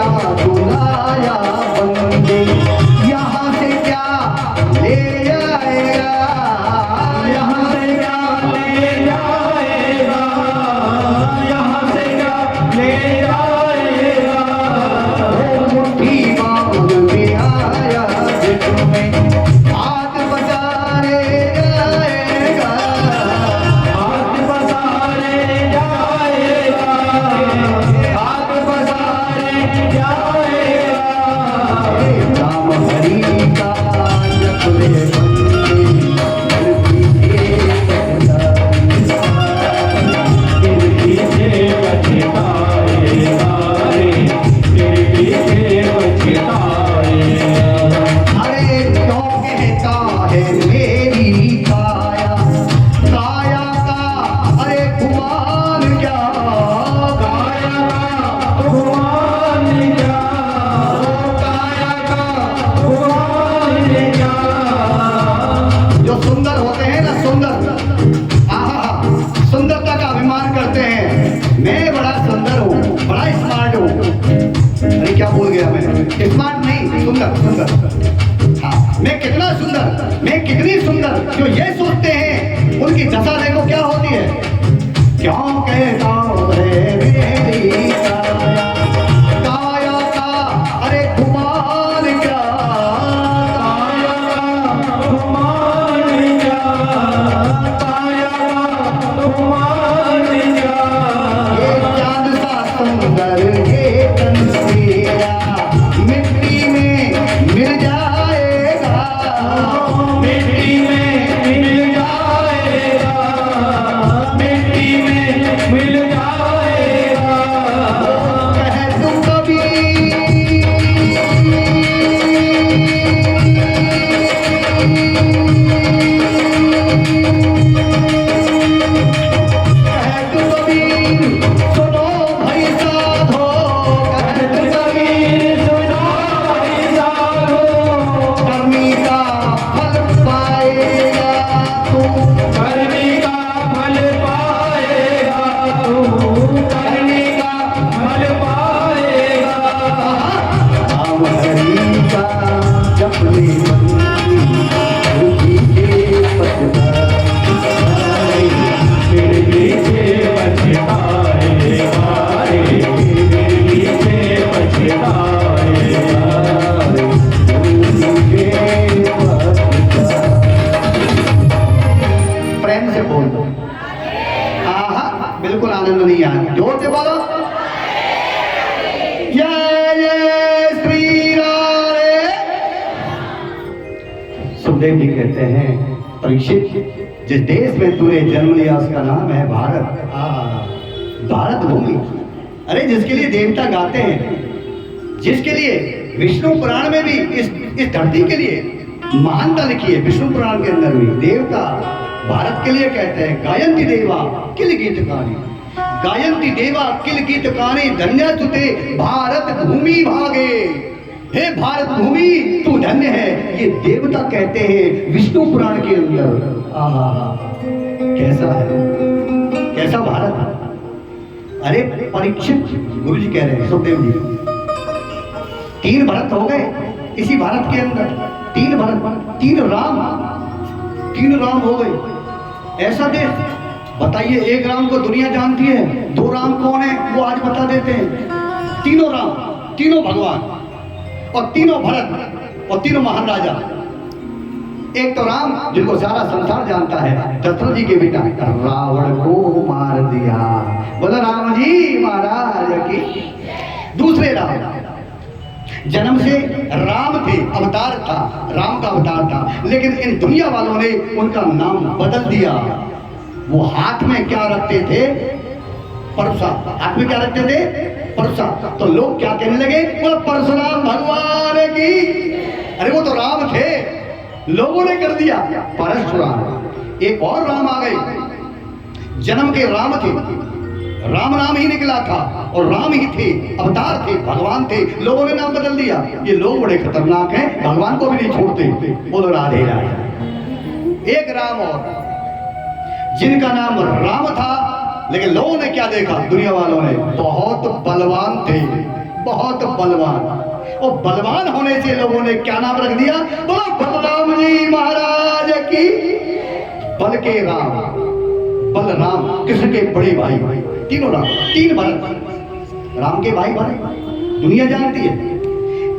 साधु लाया बंदे, यहाँ से क्या ले जाएगा, यहाँ से क्या ले जाएगा, यहाँ से क्या ले जाएगा। मुट्ठी बांध के आया जिसमें हाथ पसारे जाएगा, हाथ पसारे जाएगा, हाथ पसारे जाएगा। राम हरि का जपले बंदे, धरती के फिर पीछे पछताएगा रे, फिर पीछे पछताएगा। अरे क्यों कहता है मेरी काया, काया का अरे गुमान क्या, काया का गुमान क्या, काया का गुमान क्या। जो सुंदर होते हैं ना, सुंदर, आहा, सुंदरता का अभिमान करते हैं, मैं बड़ा सुंदर हूँ, बड़ा स्मार्ट हूँ। अरे क्या बोल गया मैं, स्मार्ट नहीं, सुंदर, सुंदर। हाँ, मैं कितना सुंदर, मैं कितनी सुंदर, जो ये सोचते हैं उनकी दशा देखो क्या होती है। क्यों कहता है मेरी काया, काया का अरे गुमान क्या, काया का गुमान क्या, काया का गुमान क्या। ये चांद सा सुंदर ये तन तेरा, मिट्टी में मिल जाएगा, मिट्टी में मिल जाएगा, मिट्टी में मिल जाएगा। कह तू कभी कह तू कबीर सुनो भाई साधो, कह तू कबीर सुनो भाई साधो, करनी का फल पाएगा तू, करनी का फल पाएगा तू, करनी का फल पाएगा। राम हरि का जपले बंदी, धरती के पछताए, फिर पीछे पछताएगा रे, फिर पीछे पछताएगा। प्रेम से बोल दो, आहा, बिल्कुल आनंद नहीं आया, जोर से बोलो, जय जय श्री राधे। सुखदेव जी कहते हैं, परीक्षित, जिस देश में तूने जन्म लिया उसका नाम है भारत। भारत भूमि, अरे जिसके लिए देवता गाते हैं, जिसके लिए विष्णु पुराण में भी इस धरती के लिए महानता लिखी है, विष्णु पुराण के अंदर भी देवता भारत के लिए कहते हैं, गायंती देवा किल गीत कहानी, गायंती देवा किल गीत कहानी, धन्य तुते भारत भूमि भागे, हे भारत भूमि तू धन्य है, ये देवता कहते हैं विष्णु पुराण के अंदर। आहा, कैसा है, कैसा भारत है। अरे परीक्षित, गुरु जी कह रहे हैं, सुखदेव जी, 3 भरत हो गए इसी भारत के अंदर, 3 भरत, 3 राम हो गए। ऐसा देश, बताइए, 1 राम को दुनिया जानती है, 2 राम कौन है वो आज बता देते हैं। 3 राम, 3 भगवान, और 3 भरत, और 3 महान राजा। एक तो राम जिनको सारा संसार जानता है, दशरथ जी के बेटा, रावण को मार दिया, बोला राम जी महाराज की। दूसरे राम, जन्म से राम थे, अवतार था, राम का अवतार था, लेकिन इन दुनिया वालों ने उनका नाम बदल दिया। वो हाथ में क्या रखते थे, परसा, हाथ में क्या रखते थे, परसा। तो लोग क्या कहने लगे, वो परशुराम भगवान की। अरे वो तो राम थे, लोगों ने कर दिया परशुराम। एक और राम आ गए, जन्म के राम थे, राम नाम ही निकला था, और राम ही थे, अवतार थे, भगवान थे, लोगों ने नाम बदल दिया। ये लोग बड़े खतरनाक हैं, भगवान को भी नहीं छोड़ते। बोलो राधे राधे। एक राम और, जिनका नाम राम था, लेकिन लोगों ने क्या देखा, दुनिया वालों ने, बहुत बलवान थे, बहुत बलवान। और बलवान होने से लोगों ने क्या नाम रख दिया? बोलो बलराम जी महाराज की। बल के राम, बलराम कृष्ण के बड़े भाई, तीनों राम, तीन भरत राम के भाई भरत, दुनिया जानती है।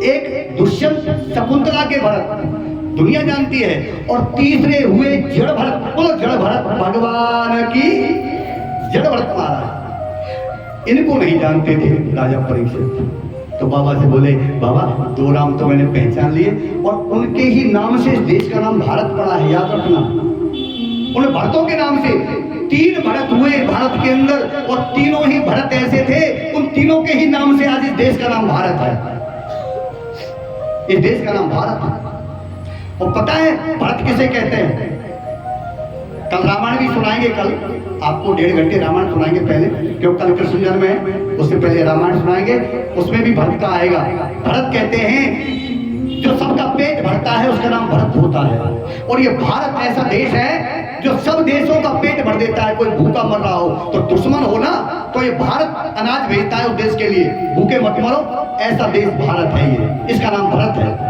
एक दुष्यंत शकुंतला के भरत, दुनिया जानती है। और तीसरे हुए जड़ भरत। बोलो जड़ भरत भगवान की। जड़ भरत महाराज, इनको नहीं जानते थे राजा परीक्षित। तो बाबा से बोले, बाबा 2 राम तो मैंने पहचान लिए, और उनके ही नाम से इस देश का नाम भारत पड़ा है, याद रखना। उन भरतों के नाम से 3 भरत हुए भारत के अंदर, और तीनों ही भरत ऐसे थे, उन तीनों के ही नाम से आज इस देश का नाम भारत है। इस देश का नाम भारत है। और पता है भरत किसे कहते हैं? कल रामायण भी सुनाएंगे, कल आपको 1.5 घंटे रामायण सुनाएंगे पहले, क्योंकि कल कृष्ण जन्म है, उससे पहले रामायण सुनाएंगे, उसमें भी भरत का आएगा। भरत कहते हैं जो सबका पेट भरता है उसका नाम भरत होता है। और ये भारत ऐसा देश है जो सब देशों का पेट भर देता है। कोई भूखा मर रहा हो तो दुश्मन हो ना, तो ये भारत अनाज भेजता है उस देश के लिए, भूखे मत मरो, ऐसा देश भारत है। ये इसका नाम भरत है,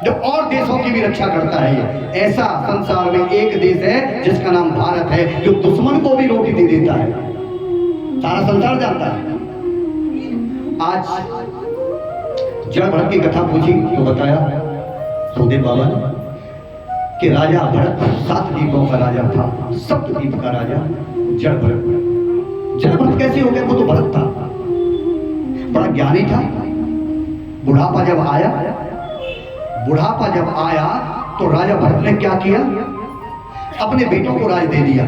जो और देशों की भी रक्षा करता है। ये ऐसा संसार में एक देश है जिसका नाम भारत है, जो दुश्मन को भी रोटी दे देता है, सारा संसार जानता है। आज जड़ भरत की कथा पूछी तो बताया सुखदेव बाबा ने कि राजा भरत 7 द्वीपों का राजा था, सप्तद्वीप का राजा जड़ भरत। जड़ भरत कैसे हो गया? वो तो भरत था, बड़ा ज्ञानी था। बुढ़ापा जब आया तो राजा भरत ने क्या किया? अपने बेटों को राज दे दिया।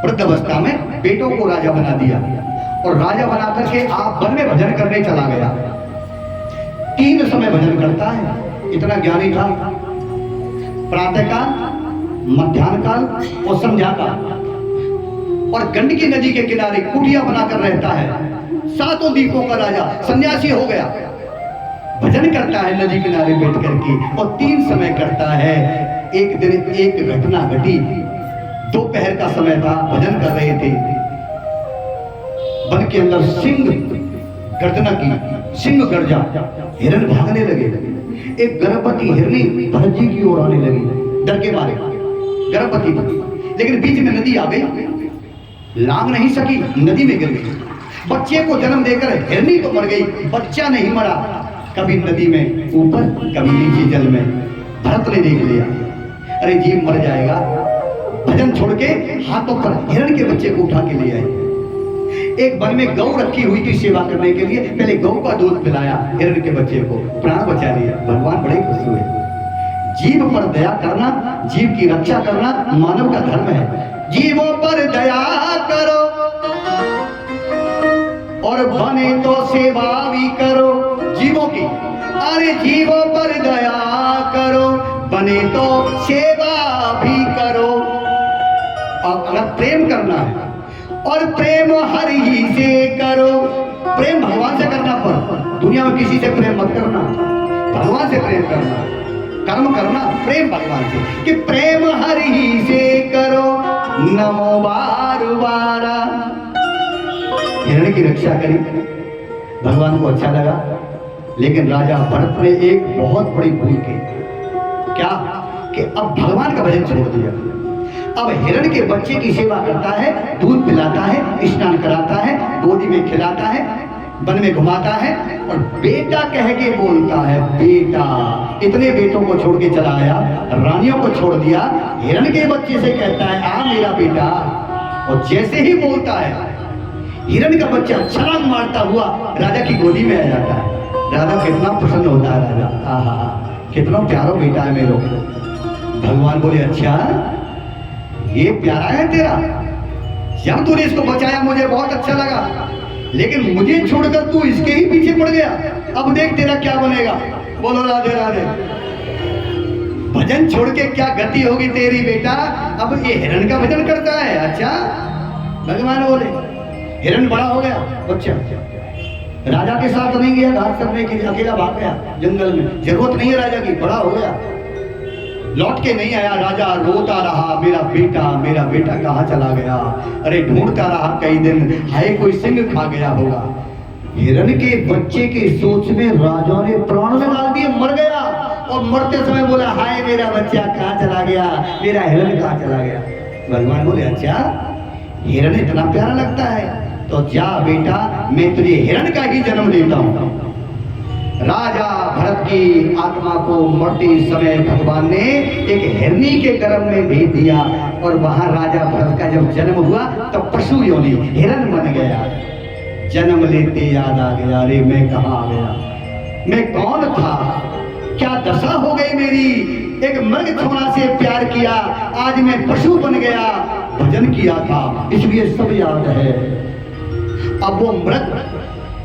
वृद्धावस्था में बेटों को राजा बना दिया, और राजा बना करके आप वन में भजन करने चला गया। 3 समय भजन करता है, इतना ज्ञानी था। प्रातःकाल, मध्याह्न काल और संध्या काल। और गंडकी नदी के किनारे कुटिया बनाकर रहता है। 7 द्वीपों का राजा, सन्यासी हो गया, भजन करता है नदी किनारे बैठ करके, और 3 समय करता है। एक दिन एक घटना घटी, दोपहर का समय था, भजन कर रहे थे, वन के अंदर सिंह गर्जना की, सिंह गर्जा, हिरण भागने लगे। एक गर्भवती हिरनी भरत जी की ओर आने लगी, डर के मारे, गर्भवती थी, लेकिन बीच में नदी आ गई, लांग नहीं सकी, नदी में गिर गई। बच्चे को जन्म देकर हिरनी तो मर गई, बच्चा नहीं मरा, कभी नदी में ऊपर, कभी नीचे जल में। भरत ने देख लिया, अरे जीव मर जाएगा, भजन छोड़ के हाथों पर हिरण के बच्चे को उठा के ले आए। एक वन में गौ रखी हुई थी सेवा करने के लिए, पहले गौ का दूध पिलाया हिरण के बच्चे को, प्राण बचा लिया। भगवान बड़े खुश हुए। जीव पर दया करना, जीव की रक्षा करना मानव का धर्म है। जीवों पर दया करो और बने तो सेवा भी करो। जीवों की, अरे जीवों पर दया करो, बने तो सेवा भी करो। और अगर प्रेम करना है, और प्रेम हर ही से करो, प्रेम भगवान से करना, पर दुनिया में किसी से प्रेम मत करना, भगवान से प्रेम करना, कर्म करना, प्रेम भगवान से, कि प्रेम हर ही से करो, नमो बार बारा। हिरण की रक्षा करी, भगवान को अच्छा लगा, लेकिन राजा भरत ने एक बहुत बड़ी भूल की। क्या? कि अब भगवान का भजन छोड़ दिया। अब हिरण के बच्चे की सेवा करता है, दूध पिलाता है, स्नान कराता है, गोदी में खिलाता है, वन में घुमाता है, और बेटा कह के बोलता है, बेटा। इतने बेटों को छोड़ के चला आया, रानियों को छोड़ दिया, हिरण के बच्चे से कहता है, आ मेरा बेटा। और जैसे ही बोलता है, हिरण का बच्चा छलांग मारता हुआ राजा की गोदी में आ जाता है। राजा कितना प्रसन्न होता है, राजा आहा कितना प्यारा बेटा है मेरे। भगवान बोले, अच्छा ये प्यारा है तेरा, जब तूने इसको बचाया मुझे बहुत अच्छा लगा, लेकिन मुझे छोड़कर तू इसके ही पीछे पड़ गया, अब देख तेरा क्या बनेगा। बोलो राधे राधे। भजन छोड़ के क्या गति होगी तेरी बेटा, अब ये हिरण का भजन करता है। अच्छा, भगवान बोले, हिरण बड़ा हो गया, बच्चा राजा के साथ नहीं गया घास करने के लिए, अकेला भाग गया जंगल में, जरूरत नहीं है राजा की, बड़ा हो गया, लौट के नहीं आया। राजा रोता रहा, मेरा बेटा कहाँ चला गया। अरे ढूंढता रहा कई दिन, हाय कोई सिंह खा गया होगा। हिरण के बच्चे की सोच में राजा ने प्राण लगा दिए, मर गया। और मरते समय बोला, हाय मेरा बच्चा कहाँ चला गया, मेरा हिरण कहाँ चला गया। भगवान बोले, अच्छा हिरण इतना प्यारा लगता है, तो जा बेटा मैं तुझे हिरण का ही जन्म देता हूँ। राजा भरत की आत्मा को मरते समय भगवान ने एक हिरनी के गर्भ में भेज दिया, और वहां राजा भरत का जब जन्म हुआ तो पशु योनि हिरण बन गया। जन्म लेते याद आ गया, अरे मैं कहाँ आ गया, मैं कौन था, क्या दशा हो गई मेरी। एक मर्ग छोरा से प्यार किया, आज मैं पशु बन गया। भजन किया था इसलिए सब याद है। अब वो मृग,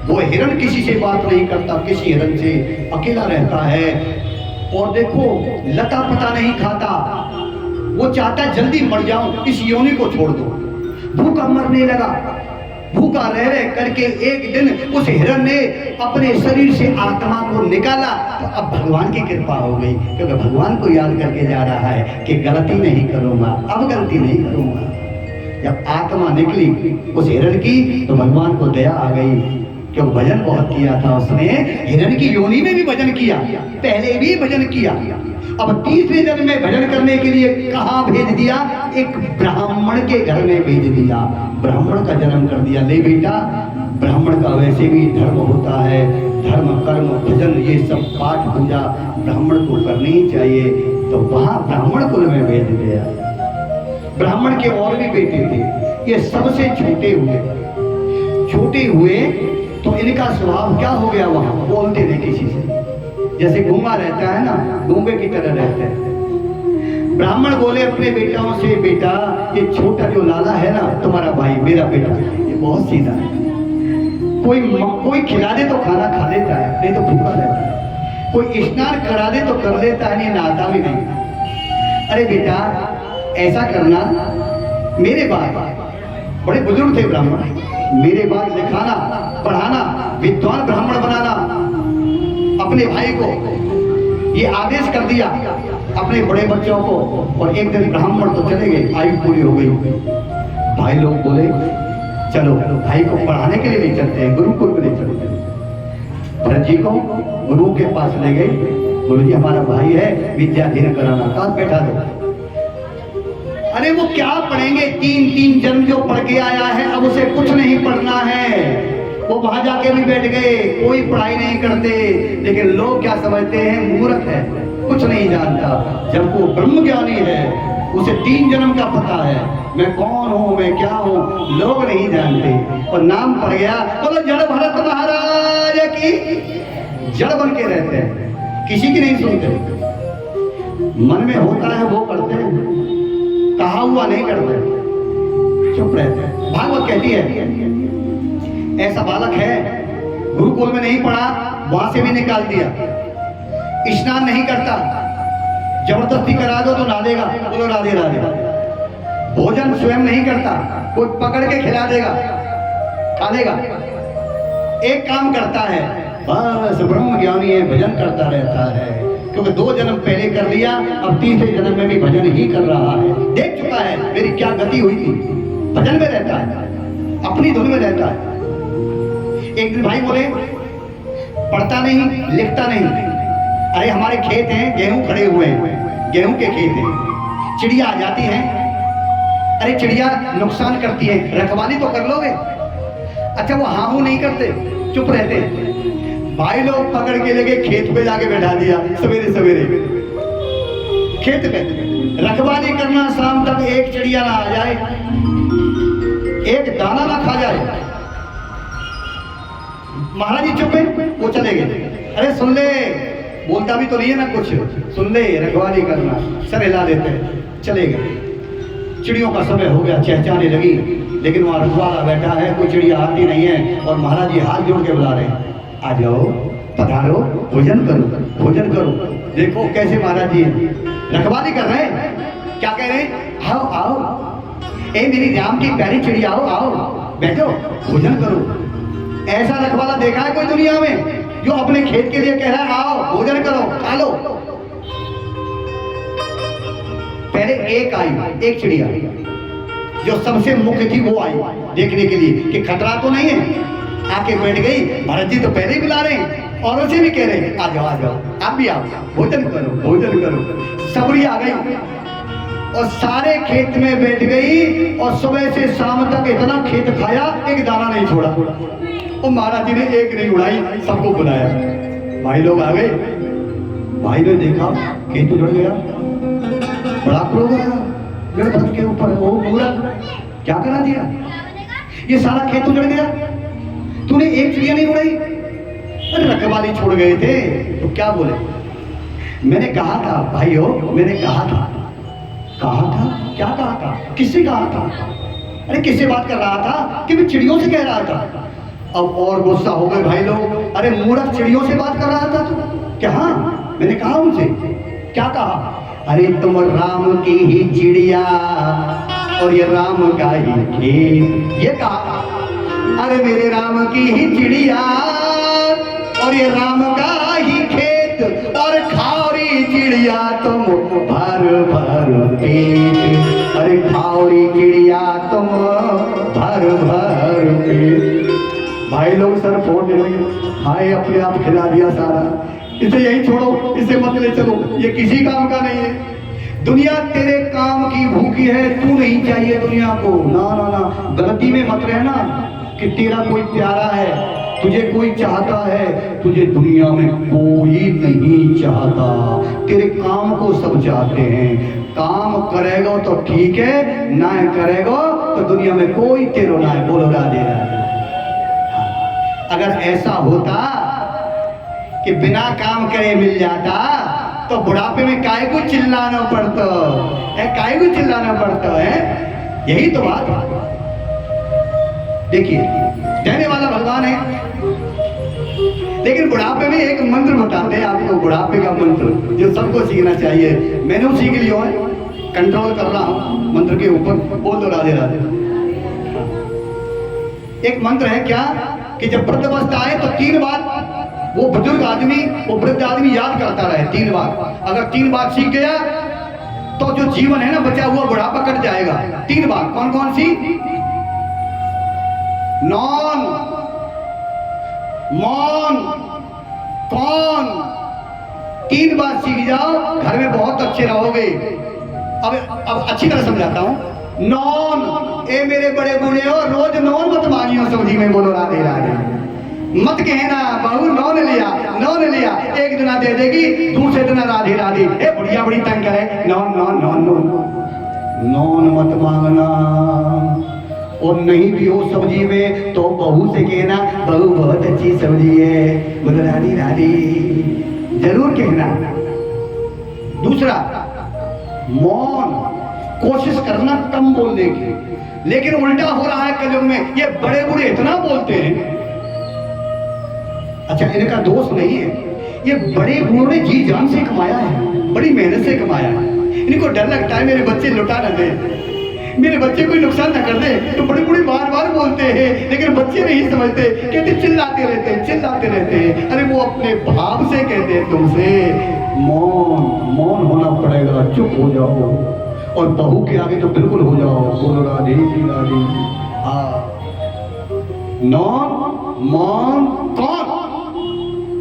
वो हिरण किसी से बात नहीं करता, किसी हिरण से अकेला रहता है। और देखो लता पता नहीं खाता, वो चाहता जल्दी मर जाऊं, इस योनि को छोड़ दो। भूखा मरने लगा, भूखा रह रह करके एक दिन उस हिरण ने अपने शरीर से आत्मा को निकाला। तो अब भगवान की कृपा हो गई, क्योंकि भगवान को याद करके जा रहा है कि गलती नहीं करूंगा, अब गलती नहीं करूंगा। जब आत्मा निकली उस हिरण की तो भगवान को दया आ गई, क्योंकि भजन बहुत किया था उसने। हिरण की योनि में भी भजन किया, पहले भी भजन किया, अब तीसरे जन्म में भजन करने के लिए कहाँ भेज दिया, एक ब्राह्मण के घर में भेज दिया, ब्राह्मण का जन्म कर दिया। ले बेटा, ब्राह्मण का वैसे भी धर्म होता है, धर्म कर्म भजन ये सब पाठ पूजा ब्राह्मण को करनी ही चाहिए। तो वहाँ ब्राह्मण कुल में भेज दिया। ब्राह्मण के और भी बेटे थे, ये सबसे छोटे हुए तो इनका स्वभाव क्या हो गया, वहाँ बोलते नहीं किसी से, जैसे गूंगा रहता है ना, गूंगे की तरह रहते हैं। ब्राह्मण बोले अपने बेटाओं से, बेटा ये छोटा जो लाला है ना तुम्हारा भाई, मेरा बेटा ये बहुत सीधा है, कोई खिला दे तो खाना खा लेता है, नहीं तो भूखा रहता है, कोई स्नान करा दे तो कर लेता है, नहीं नहाता भी नहीं। अरे बेटा ऐसा करना, मेरे बाद बड़े बुजुर्ग थे ब्राह्मण, मेरे बाद लिखाना पढ़ाना, विद्वान ब्राह्मण बनाना। अपने भाई को ये आदेश कर दिया, अपने बड़े बच्चों को। और एक दिन ब्राह्मण तो चले गए, आयु पूरी हो गई। भाई लोग बोले चलो भाई को पढ़ाने के लिए ले चलते हैं, गुरुकुल में ले चलते हैं। भरत जी को गुरु के पास ले गए, गुरु जी हमारा भाई है, विद्याधीन कराना, कहाँ बैठा दो। अरे वो क्या पढ़ेंगे, 3 जन्म जो पढ़ के आया है, अब उसे कुछ नहीं पढ़ना है। वो वहां जाके भी बैठ गए, कोई पढ़ाई नहीं करते, लेकिन लोग क्या समझते हैं, मूर्ख है, कुछ नहीं जानता। जब वो ब्रह्म ज्ञानी है, उसे 3 जन्म का पता है, मैं कौन हूँ, मैं क्या हूँ, लोग नहीं जानते। और नाम पड़ गया, बोलो जड़ भरत महाराज की, जड़ बन के रहते हैं, किसी की नहीं सुनते, मन में होता है वो करते हैं, कहा हुआ नहीं करते, चुप रहते हैं। भागवत कहती है ऐसा बालक है, गुरुकुल में नहीं पढ़ा, वहां से भी निकाल दिया, स्नान नहीं करता, जबरदस्ती करा दो तो नादेगा, बोलो राधे राधे। भोजन स्वयं नहीं करता, कोई पकड़ के खिला देगा, खा लेगा। एक काम करता है, बस ब्रह्म ज्ञानी है, भजन करता रहता है, क्योंकि 2 जन्म पहले कर लिया, अब तीसरे जन्म में भी भजन ही कर रहा है। देख चुका है मेरी क्या गति हुई थी, भजन में रहता है, अपनी धुन में रहता है। एक दिन भाई बोले पढ़ता नहीं, लिखता नहीं। अरे हमारे खेत हैं, गेहूं खड़े हुए हैं, गेहूं के खेत हैं, चिड़िया आ जाती हैं, अरे चिड़िया नुकसान करती है, रखवाली तो कर लोगे। अच्छा वो हाँ हूं नहीं करते, चुप रहते। भाई लोग पकड़ के लेके खेत पे जाके बैठा दिया, सवेरे सवेरे खेत पे रखवाली करना, शाम तक एक चिड़िया ना आ जाए, एक दाना ना खा जाए। महाराज जी चुप है, वो चले गए। अरे सुन ले, बोलता भी तो नहीं है ना कुछ, सुन ले, रखवाली करना, सर हिला देते, चले गए। चिड़ियों का समय हो गया, चहचहाने लगी, लेकिन वहाँ रखवाला बैठा है, कोई चिड़िया आती नहीं है। और महाराज जी हाथ जोड़ के बुला रहे हैं, आ जाओ, पधारो, भोजन करो, भोजन करो। देखो कैसे महाराज जी रखवाली कर रहे हैं, क्या कह रहे हैं, आओ आओ, ए मेरी राम की प्यारी चिड़िया, आओ आओ, बैठो, भोजन करो। ऐसा रखवाला देखा है कोई दुनिया में, जो अपने खेत के लिए कह रहा है आओ भोजन करो, खा लो। पहले एक आई, एक चिड़िया जो सबसे मुख्य थी, वो आई देखने के लिए कि खतरा तो नहीं है, आके बैठ गई। भरत जी तो पहले ही बुला रहे हैं और उसे भी कह रहे हैं आ जाओ आप भी आओ, भोजन करो भोजन करो। सबरी आ गई और सारे खेत में बैठ गई और सुबह से शाम तक इतना खेत खाया, एक दाना नहीं छोड़ा। और महाराज जी ने एक नहीं उड़ाई, सबको बुलाया। भाई लोग आ गए, भाई ने देखा खेत उजड़ गया, बड़ा क्रोध आया मेरे भक्त के ऊपर। वो मूर्ख, क्या करा दिया, ये सारा खेत उजड़ गया, तूने एक चिड़िया नहीं उड़ाई। अरे रखवाली छोड़ गए थे तो क्या बोले। मैंने कहा था भाइयों, मैंने कहा था क्या कहा था, किससे कहा था? अरे किससे बात कर रहा था कि मैं चिड़ियों से कह रहा था। अब और गुस्सा हो गए भाई लोग। अरे मूर्ख, चिड़ियों से बात कर रहा था तू? क्या? हाँ, मैंने कहा उनसे। क्या कहा? अरे तुम राम की ही चिड़िया और ये राम का ही खेत, ये कहा। अरे मेरे राम की ही चिड़िया और ये राम का ही खेत, और खाओरी चिड़िया तुम भर भर पेट। अरे खाओरी चिड़िया तुम भर भर पेट। भाई लोग सर फोड़ लगे, हाय अपने आप खिला दिया सारा, इसे यही छोड़ो, इसे मत ले चलो, ये किसी काम का नहीं है। दुनिया तेरे काम की भूखी है, तू नहीं चाहिए दुनिया को। ना ना ना, गलती में मत रहना कि तेरा कोई प्यारा है, तुझे कोई चाहता है। तुझे दुनिया में कोई नहीं चाहता, तेरे काम को सब चाहते हैं। काम करेगा तो ठीक है, ना करेगा तो दुनिया में कोई तेरो ना है। बोलो राधे राधे। अगर ऐसा होता कि बिना काम करे मिल जाता तो बुढ़ापे में काहे को चिल्लाना पड़ता है, काहे को चिल्लाना पड़ता है। यही तो बात। देखिए देने वाला भगवान है, लेकिन बुढ़ापे में एक मंत्र बताते हैं आपको, बुढ़ापे का मंत्र जो सबको सीखना चाहिए। मैंने वो सीख लिया है, कंट्रोल कर रहा हूं मंत्र के ऊपर। बोल दो राधे राधे। एक मंत्र है क्या कि जब वृद्धावस्था आए तो 3 बार वो बुजुर्ग आदमी, वो वृद्ध आदमी याद करता रहे 3 बार। अगर 3 बार सीख गया तो जो जीवन है ना बचा हुआ बुढ़ापा कट जाएगा। 3 बार कौन कौन सी? नॉन, मौन, कौन। 3 बार सीख जाओ, घर में बहुत अच्छे रहोगे। अब अच्छी तरह समझाता हूं। नॉन, ए मेरे बड़े बूढ़े हो, रोज नॉन मत मांगियो सब्जी में। बोलो राधे राधे। मत कहना बहू नॉन लिया, एक दिना दे देगी, दूसरे दिना राधे राधे। ए बुढ़िया बड़ी तंग करे, non non non non non मत मांगना। और नहीं भी हो सब्जी में तो बहू से कहना बहू बहुत अच्छी सब्जी है, बोलो राधे राधे, जरूर कहना। दूसरा मौन, कोशिश करना कम बोलने की। लेकिन उल्टा हो रहा है कलयुग में, ये बड़े बूढ़े इतना बोलते हैं। अच्छा इनका दोष नहीं है, ये बड़े बूढ़ों ने जी जान से कमाया है, बड़ी मेहनत से कमाया है। इनको डर लगता है मेरे बच्चे लुटा न दे, मेरे बच्चे कोई नुकसान न कर दे, तो बड़े बूढ़े बार बार बोलते हैं। लेकिन बच्चे नहीं समझते, कहते चिल्लाते रहते हैं। अरे वो अपने भाव से कहते हैं तुमसे मौन होना पड़ेगा, चुप हो जाओ। और बहू के आगे तो बिल्कुल हो जाओ, बोलो राधे राधे। नॉन, मौन, कौन।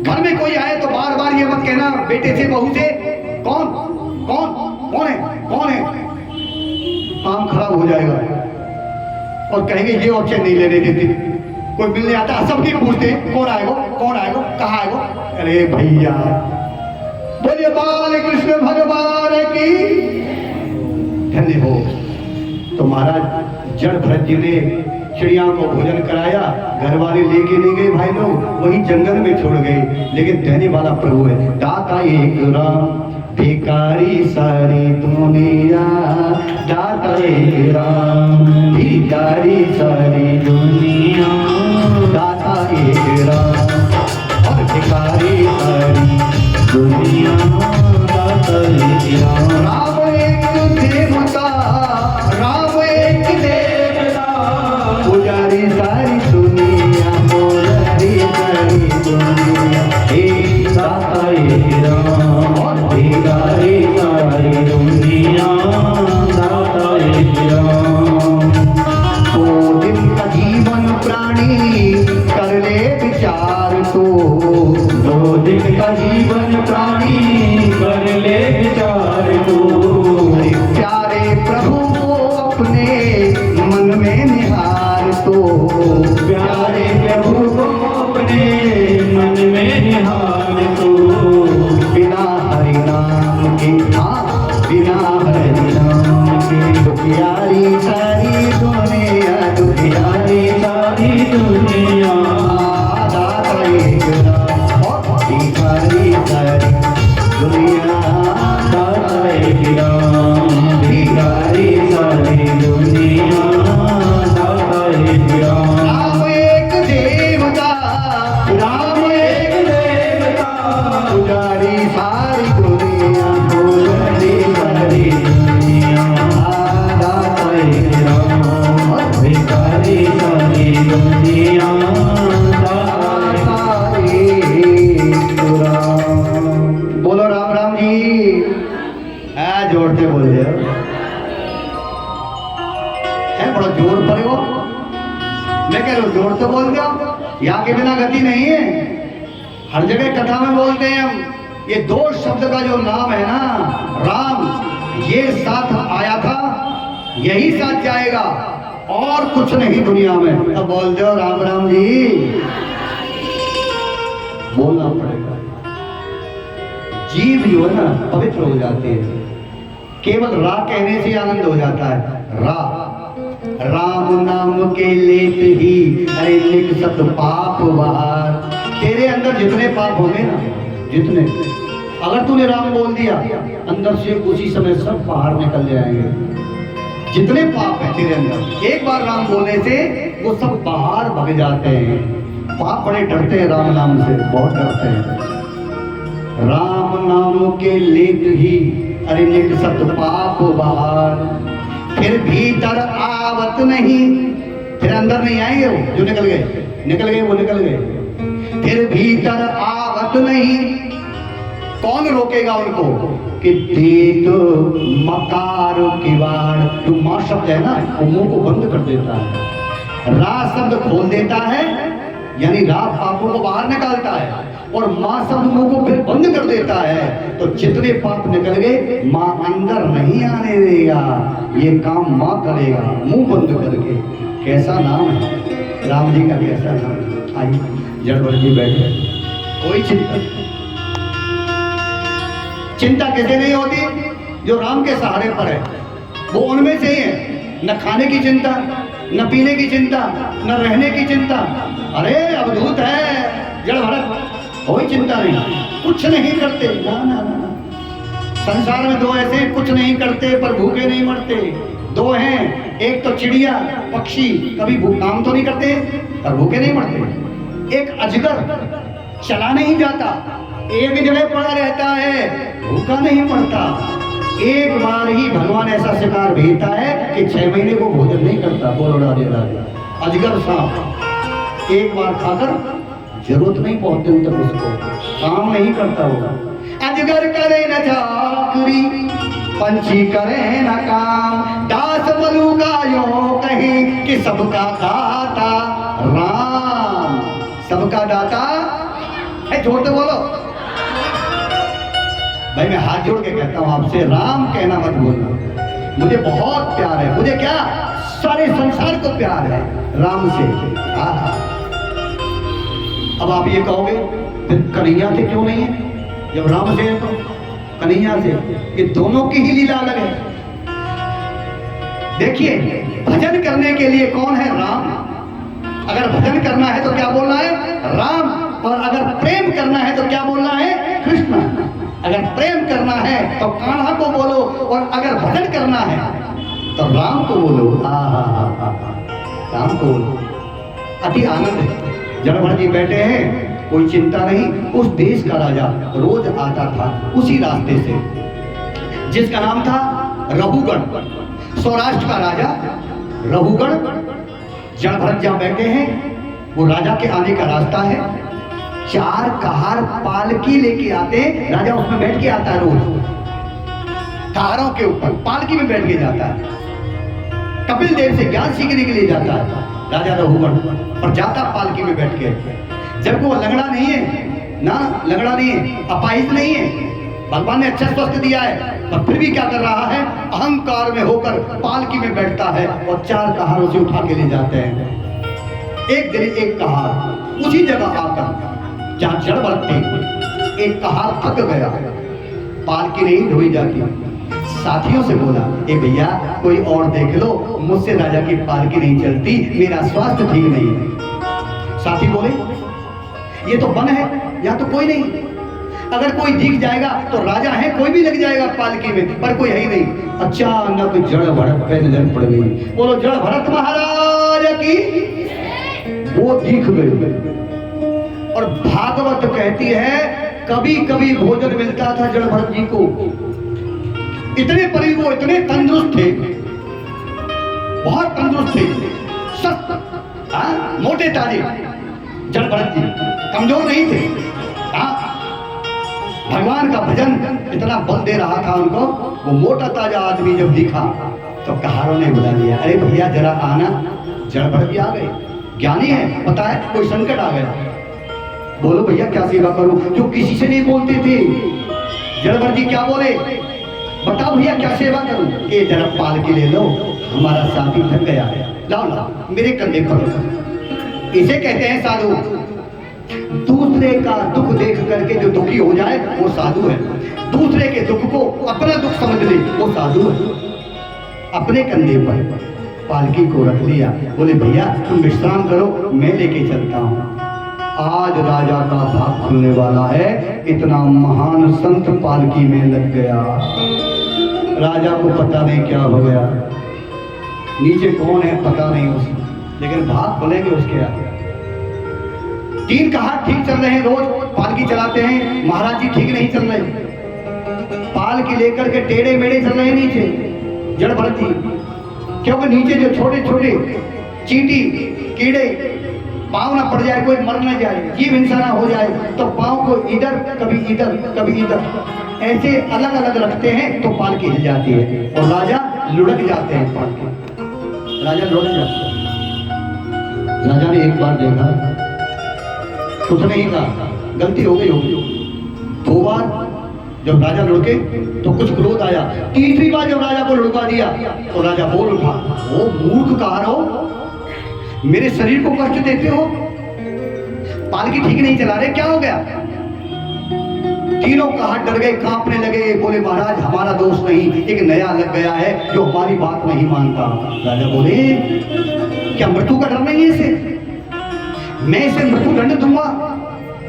घर में कोई आए तो बार बार ये मत कहना बेटे से बहू से कौन है। काम खराब हो जाएगा और कहेंगे ये ऑप्शन नहीं लेने देते। कोई मिलने आता है सबकी पूछते कौन आएगा, कहाँ आएगा। अरे भैया बोलिए बाल कृष्ण भगवान की धन्य हो। तो महाराज जड़ भरत जी ने चिड़िया को भोजन कराया, घर वाले लेके नहीं गए भाई लोग, वही जंगल में छोड़ गए। लेकिन देने वाला प्रभु है, दाता एक राम, भिखारी सारी दुनिया। दाता एक राम, भिखारी सारी दुनिया। दाता एक राम और भिखारी सारी दुनिया। दाता एक राम, राम एक देवता, राम एक देवता। पुजारी सारी दुनिया, पुजारी सारी दुनिया। एक दाता एक राम और भिखारी सारी दुनिया। दाता एक राम। 2 दिन का जीवन प्राणी कर विचार तो। 2 दिन का जीवन प्राणी कर ले विचार तू। अरे प्यारे प्रभु को अपने मन में निहार तो। प्यारे प्रभु को अपने मन में निहार तू। बिना हरि नाम के, हाँ बिना हरि नाम के दुखियारी सारी दुनिया, दुखियारी सारी दुनिया दाता एक राम और भिखारी सारी दुनिया। दाता एक राम, भिखारी सारी दुनिया। दाता एक राम, राम एक देवता, राम एक देवता। पुजारी सारी दुनिया, पुजारी सारी दुनिया। दाता एक राम, भिखारी सारी दुनिया। दाता एक बोलो राम राम जी। जोड़ते बोल रहे हो, है बड़ा जोर पर हो। मैं कह रहा हूँ जोर तो बोल दो, यहाँ के बिना गति नहीं है। हर जगह कथा में बोलते हैं हम, ये 2 शब्द का जो नाम है ना राम, ये साथ आया था, यही साथ जाएगा, और कुछ नहीं दुनिया में। अब बोल दो राम राम जी, बोलना पड़ेगा। जीव जो है ना पवित्र हो जाते हैं, केवल रा कहने से आनंद हो जाता है। रा, राम नाम के लेत ही अरे निकसत पाप बाहर। तेरे अंदर जितने पाप होंगे ना, जितने, अगर तूने राम बोल दिया अंदर से उसी समय सब बाहर निकल जाएंगे। जितने पाप है तेरे अंदर, एक बार राम बोलने से वो सब बाहर भग जाते हैं। पाप बड़े डरते हैं राम नाम से, बहुत डरते हैं। राम नाम के लेत ही अरे निकसत पाप बाहर। फिर भीतर आवत नहीं, फिर अंदर नहीं आएंगे वो जो निकल गए, निकल गए वो निकल गए। फिर भीतर आवत नहीं, कौन रोकेगा उनको कि देत मकार किवाड़। जो माँ शब्द है ना वो मुंह को बंद कर देता है, रा शब्द खोल देता है, यानी रा पापों को बाहर निकालता है, और माँ शब्द मुंह को फिर बंद कर देता है। तो जितने पाप निकल गए माँ अंदर नहीं आने देगा, ये काम माँ करेगा मुंह बंद करके। कैसा नाम है राम जी का, कैसा नाम है। आइए जड़वर जी बैठे। कोई चिंता किसे नहीं होती जो राम के सहारे पर है, वो उनमें से ही है। न खाने की चिंता, न पीने की चिंता, न रहने की चिंता। अरे अवधूत है जड़ भरत, कोई चिंता नहीं, कुछ नहीं करते। ना ना ना ना, संसार में 2 ऐसे कुछ नहीं करते पर भूखे नहीं मरते। 2 हैं, एक तो चिड़िया पक्षी, कभी काम तो नहीं करते पर भूखे नहीं मरते। एक अजगर चला नहीं जाता, एक जगह पड़ा रहता है, भूखा नहीं मरता। एक बार ही भगवान ऐसा शिकार भेजता है कि 6 महीने को भोजन नहीं करता। बोलो राधे राधे। अजगर सांप एक बार खाकर जरूरत नहीं पहुंचते तक उसको, काम नहीं करता होगा। अजगर करे न चाकरी, पंछी करे न काम, दास बलू का यो कहे कि सबका दाता राम। सबका दाता है, जोड़ते बोलो भाई। मैं हाथ जोड़ के कहता हूं आपसे, राम कहना मत भूलना। मुझे बहुत प्यार है, मुझे क्या सारे संसार को प्यार है राम से। अब आप ये कहोगे फिर कन्हैया से क्यों नहीं है? जब राम से है तो कन्हैया से, ये दोनों की ही लीला अलग है। देखिए भजन करने के लिए कौन है? राम। अगर भजन करना है तो क्या बोलना है? राम। और अगर प्रेम करना है तो क्या बोलना है? कृष्ण। अगर प्रेम करना है तो कान्हा को बोलो, और अगर भजन करना है तो राम को बोलो। राम को बोलो। अति आनंद है। जड़भर जी बैठे हैं, कोई चिंता नहीं। उस देश का राजा रोज आता था उसी रास्ते से, जिसका नाम था रघुगण। सौराष्ट्र का राजा रघुगण। जड़भरत जहाँ बैठे हैं वो राजा के आने का रास्ता है। 4 कहार पालकी लेके आते, राजा उसमें बैठ के आता है। रोज कहारों के ऊपर पालकी में बैठ के जाता है। कपिल देव से ज्ञान सीखने के लिए जाता है राजा रघुगण, पर जाता पालकी में बैठ के। जब वो लंगड़ा नहीं है ना, लंगड़ा नहीं है, अपाहिज नहीं है, भगवान ने अच्छा स्वास्थ्य दिया है, पर फिर भी क्या कर रहा है, अहंकार में होकर पालकी में बैठता है और 4 कहारों से उठा के ले जाते हैं। एक दिन एक कहार उसी जगह आकर जहां जड़ भरत थी, एक कहार थक गया, पालकी नहीं ढोई जाती, साथियों से बोला, ए भैया कोई और देख लो, मुझसे राजा की पालकी नहीं चलती, मेरा स्वास्थ्य ठीक नहीं है। साथी बोले, ये तो वन है, यहाँ तो कोई नहीं, अगर कोई दिख जाएगा तो राजा है, कोई भी लग जाएगा पालकी में, पर कोई है ही नहीं। अचानक जड़ भरत पे नजर पड़ गई, बोलो जड़ भरत महाराज की, वो दिख गए। और भागवत कहती है कभी कभी भोजन मिलता था जड़ भरत जी को, इतने पर वो इतने तंदुरुस्त थे, बहुत तंदुरुस्त थे, सख्त मोटे ताजे जड़ भरत जी, कमजोर नहीं थे। भगवान का भजन इतना बल दे रहा था उनको। वो मोटा ताजा आदमी जब दिखा तो कहारों ने बुला लिया, अरे भैया जरा आना। जड़ भरत जी आ गए, ज्ञानी है, पता है कोई संकट आ गया, बोलो भैया क्या सेवा करूं, जो किसी से नहीं बोलते थे। जड़ भरत जी क्या बोले, बताओ भैया क्या सेवा करूं, ये जरा पालकी ले लो, हमारा साथी थक गया है, लाओ लाओ मेरे कंधे पर। इसे कहते हैं साधु। दूसरे का दुख देख करके जो दुखी हो जाए वो साधु है, दूसरे के दुख को अपना दुख समझ ले वो साधु है। अपने कंधे पर पालकी को रख लिया, बोले भैया तुम विश्राम करो, मैं लेके चलता हूँ। आज राजा का भाग खुलने वाला है, इतना महान संत पालकी में लग गया। राजा को पता नहीं क्या हो गया, नीचे कौन है पता नहीं उसे, लेकिन भाग खुलेंगे उसके आगे। 3 कहार ठीक चल रहे हैं, रोज पालकी चलाते हैं, महाराज जी ठीक नहीं चल रहे, पालकी लेकर के टेढ़े मेढ़े चल रहे हैं नीचे जड़ भरत जी, क्योंकि नीचे जो छोटे छोटे चींटी कीड़े पाँव ना पड़ जाए, कोई मर ना जाए, जीव हिंसा ना हो जाए, तो पाँव को इधर कभी इधर कभी इधर ऐसे अलग अलग रखते हैं तो पालकी हिल जाती है और राजा लुढ़क जाते हैं, पालकी राजा लुढ़क जाते हैं। राजा ने एक बार देखा, कुछ नहीं कहा, गलती हो गई होगी। 2 बार जब राजा लुढ़के तो कुछ क्रोध आया, 3री बार जब राजा को लुढ़का दिया तो राजा बोल उठा, ओ मूर्ख कहार हो, मेरे शरीर को कष्ट देते हो, पालकी ठीक नहीं चला रहे, क्या हो गया। तीनों कहार डर गए, कांपने लगे, बोले महाराज हमारा दोष नहीं, एक नया लग गया है जो हमारी बात नहीं मानता। राजा बोले क्या मृत्यु का डर नहीं है इसे, मैं इसे मृत्यु दंड दूंगा,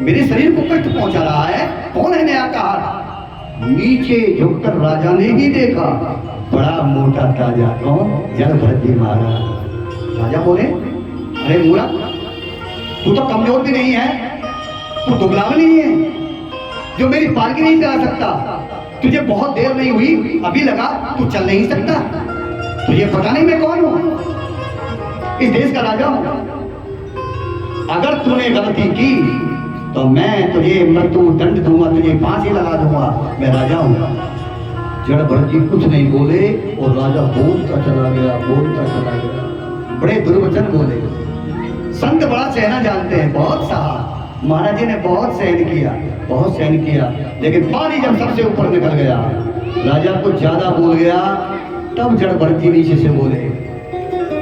मेरे शरीर को कष्ट पहुंचा रहा है, कौन है नया कहार। नीचे झुककर राजा ने ही देखा, बड़ा मोटा ताजा, कौन, जड़ भरत जी महाराज। राजा बोले अरे मूर्ख, तू तो कमजोर भी नहीं है, तू दुबला भी नहीं है, जो मेरी पालकी नहीं चला सकता, तुझे बहुत देर नहीं हुई, अभी लगा तू चल नहीं सकता, तुझे पता नहीं मैं कौन हूं, इस देश का राजा हूं, अगर तूने गलती की तो मैं तुझे मृत्यु दंड दूंगा, तुझे फांसी लगा दूंगा, मैं राजा हूं। जड़ भरत जी कुछ नहीं बोले और राजा बोलता चला गया, बोलता चला गया, बड़े दुर्वचन बोले। संत बड़ा सहना जानते हैं, बहुत सहा, महाराज जी ने बहुत सहन किया, बहुत सहन किया, लेकिन पानी जब सबसे ऊपर निकल गया, राजा कुछ ज्यादा बोल गया, तब जड़ भरत जी नीचे से बोले,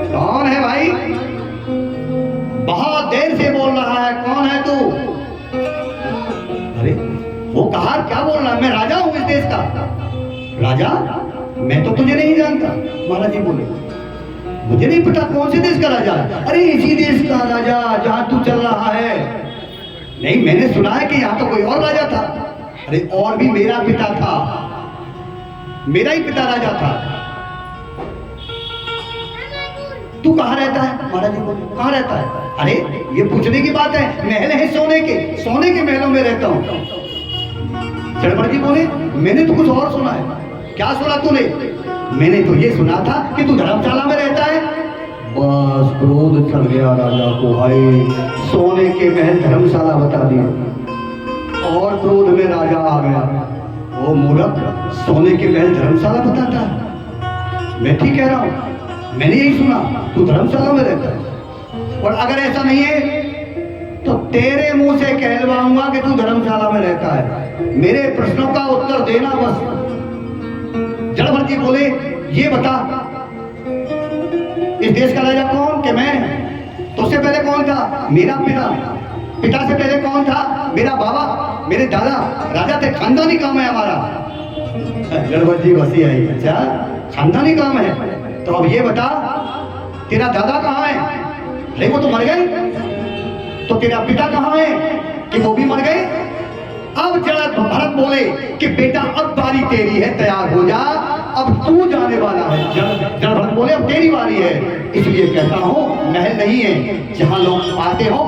कौन है भाई, बहुत देर से बोल रहा है, कौन है तू। अरे वो कहा क्या बोल रहा है, मैं राजा हूं इस देश का। राजा, मैं तो तुझे नहीं जानता। महाराज जी बोले मुझे नहीं पता कौन से देश का राजा है। अरे इसी देश का राजा जहां तू चल रहा है। नहीं, मैंने सुना है कि यहाँ तो कोई और राजा था। अरे और भी मेरा पिता था, मेरा ही पिता राजा था। तू कहाँ रहता है। महाराज जी बोले कहाँ रहता है। अरे ये पूछने की बात है, महल है सोने के महलों में रहता हूँ। जड़भरत जी बोले मैंने तो कुछ और सुना है। क्या सुना तूने। मैंने तो ये सुना था कि तू धर्मशाला में रहता है। बस क्रोध चढ़ गया राजा को, हाय सोने के महल धर्मशाला बता दिया और क्रोध में राजा आ गया। ओ मूर्ख, सोने के महल धर्मशाला बताता है। मैं ठीक कह रहा हूँ, मैंने यही सुना तू धर्मशाला में रहता है। और अगर ऐसा नहीं है तो तो तेरे मुंह से कहलवाऊंगा कि तू धर्मशाला में रहता है। मेरे प्रश्नों का उत्तर देना बस। जड़भरत जी बोले, ये बता इस देश का राजा कौन? कि मैं। तो उससे पहले कौन था? मेरा पिता। पिता से पहले कौन था? मेरा बाबा, मेरे दादा राजा थे। खानदानी काम है हमारा। जड़भरत जी हंसी आई। अच्छा, खानदानी काम है, तो अब ये बता तेरा दादा कहाँ है? अरे वो तो मर गए। तो तेरा पिता कहाँ है? कि वो भी मर गए। अब भरत बोले कि बेटा अब बारी तेरी है, तैयार हो जा, अब तू जाने वाला है। भरत बोले अब तेरी बारी है, इसलिए कहता हूं महल नहीं है जहां लोग आते हो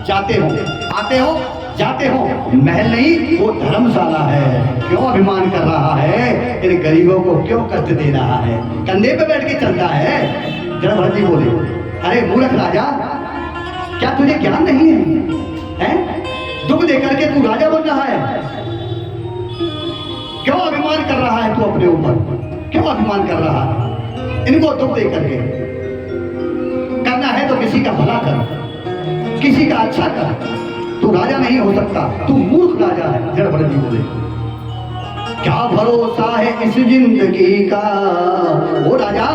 जाते हो, आते हो जाते हो, महल नहीं वो धर्मशाला है। क्यों अभिमान कर रहा है? इन गरीबों को क्यों कष्ट दे रहा है? कंधे पे बैठ के चलता है। भरत जी बोले, अरे मूर्ख राजा, क्या तुझे ज्ञान नहीं है? दुख देकर के तू राजा बन रहा है? क्यों अभिमान कर रहा है तू अपने ऊपर? क्यों अभिमान कर रहा है? इनको दुख दे करके करना है तो किसी का भला कर, किसी का अच्छा कर। तू राजा नहीं हो सकता, तू मूर्ख राजा है। जड़भरत जी बोले, क्या भरोसा है इस जिंदगी का? वो राजा,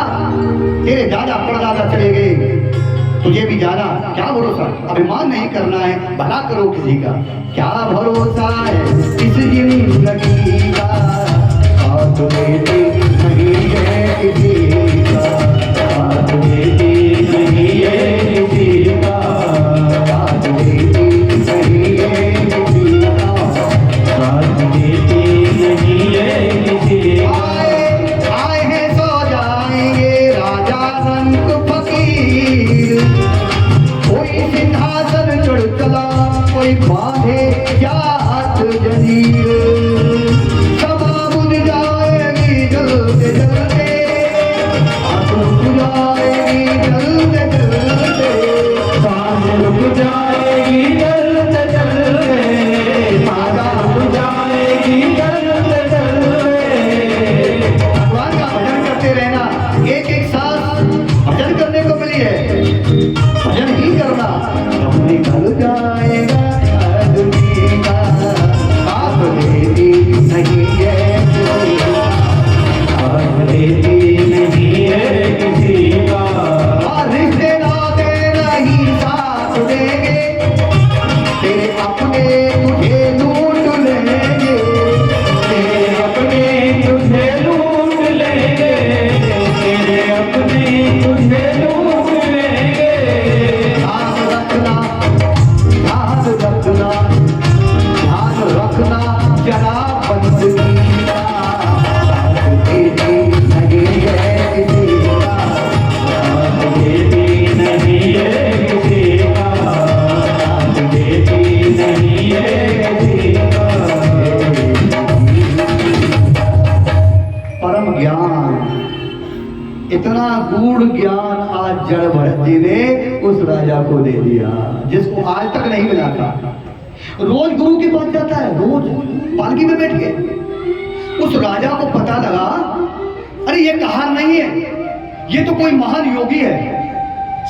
तेरे दादा परदादा चले गए, तुझे भी जाना, क्या भरोसा? अभिमान नहीं करना है, भला करो किसी का। क्या भरोसा है इस जिंदगी का? साथ देती नहीं है किसी का, साथ देती नहीं है किसी का, साथ देती नहीं है किसी का, साथ देती नहीं है किसी का। आए हैं सो जाएंगे राजा रंग फकीर, कोई सिंहासन चढ़ चला, कोई बांधे क्या हाथ जंजीर। सभा बुझ जाएगी जलते जलते, आंसू रुक जाएगी जलते जलते, सांस रुक जाएगी जलते जलते, सांस रुक जाएगी जलते जलते। भगवान का भजन करते रहना, एक एक सांस भजन करने को मिली है, भजन ही करना। अब निकल जाएगा आदमी का, आप देती नहीं है किसी का, आप देती नहीं है किसी का। और रिश्ते नाते नहीं साथ देंगे, तेरे अपने तुझे लूट लेंगे, तेरे अपने तुझे लूट लेंगे, तेरे अपने तुझे लूट लेंगे। ध्यान रखना, ध्यान रखना, ध्यान रखना जरा बंदगी का, साथ देती नहीं है किसी का, साथ देती नहीं है किसी का, साथ देती नहीं है किसी का। परम ज्ञान, इतना गूढ़ ज्ञान आज जड़भरत जी ने उस राजा को दे दिया जिसको आज तक नहीं मिला था। रोज गुरु के पास जाता है, रोज पालकी में बैठ के। उस राजा को पता लगा, अरे ये कहार नहीं है, ये तो कोई महान योगी है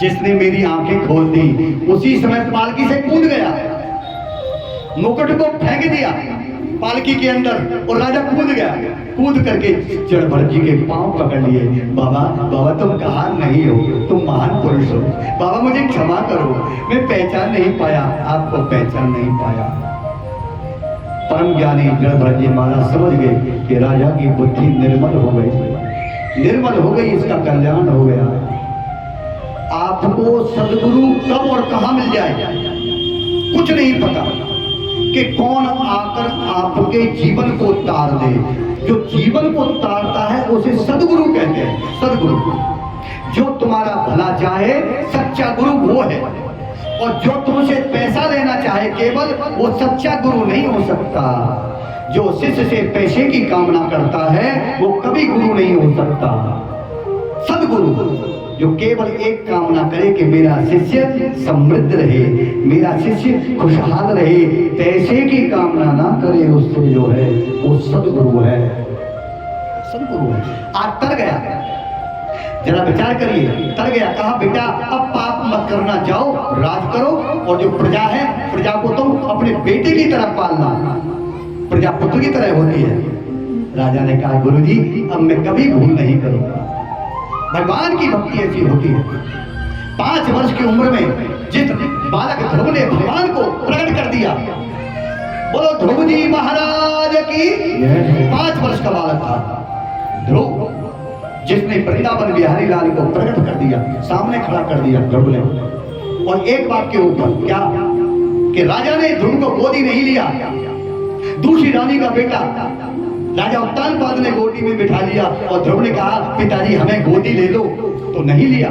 जिसने मेरी आंखें खोल दी। उसी समय पालकी से कूद गया, मुकुट को फेंक दिया पालकी के अंदर और राजा कूद गया। कूद करके जड़भरत जी के पांव पकड़ लिए। बाबा, बाबा तुम कहार नहीं हो, तुम महान पुरुष हो, बाबा मुझे क्षमा करो, मैं पहचान नहीं पाया, आपको पहचान नहीं पाया। परम ज्ञानी जड़भरत जी महाराज समझ गए कि राजा की बुद्धि निर्मल हो गई, निर्मल हो गई, इसका कल्याण हो गया। आपको सदगुरु कब और कहां मिल जाए कुछ नहीं पता, कि कौन आकर आपके जीवन को तार दे। जो जीवन को तारता है उसे सदगुरु कहते हैं। सदगुरु जो तुम्हारा भला चाहे, सच्चा गुरु वो है। और जो तुमसे पैसा लेना चाहे केवल, वो सच्चा गुरु नहीं हो सकता। जो शिष्य से पैसे की कामना करता है वो कभी गुरु नहीं हो सकता। सदगुरु जो केवल एक कामना करे कि मेरा शिष्य समृद्ध रहे, मेरा शिष्य खुशहाल रहे, पैसे की कामना ना करे, उससे जो है वो सदगुरु है। सदगुरु है। आज तर गया, जरा विचार करिए। तर गया, कहा बेटा अब पाप मत करना, जाओ राज करो और जो प्रजा है प्रजा को तुम अपने बेटे की तरह पालना, प्रजा पुत्र की तरह होती है। राजा ने कहा गुरुजी अब मैं कभी भूल नहीं करूंगा। भगवान की भक्ति ऐसी होती है। 5 वर्ष की उम्र में जिस बालक ध्रुव ने भगवान को प्रकट कर दिया, बोलो ध्रुव जी महाराज की। 5 वर्ष का बालक था ध्रुव, जिसने वृंदावन बिहारी लाल को प्रकट कर दिया, सामने खड़ा कर दिया ध्रुव ने। और एक बात के ऊपर क्या कि राजा ने ध्रुव को गोदी नहीं लिया, दूसरी रानी का बेटा राजा उत्तानपाद ने गोदी में बिठा लिया और ध्रुव ने कहा पिताजी हमें गोदी ले लो, तो नहीं लिया।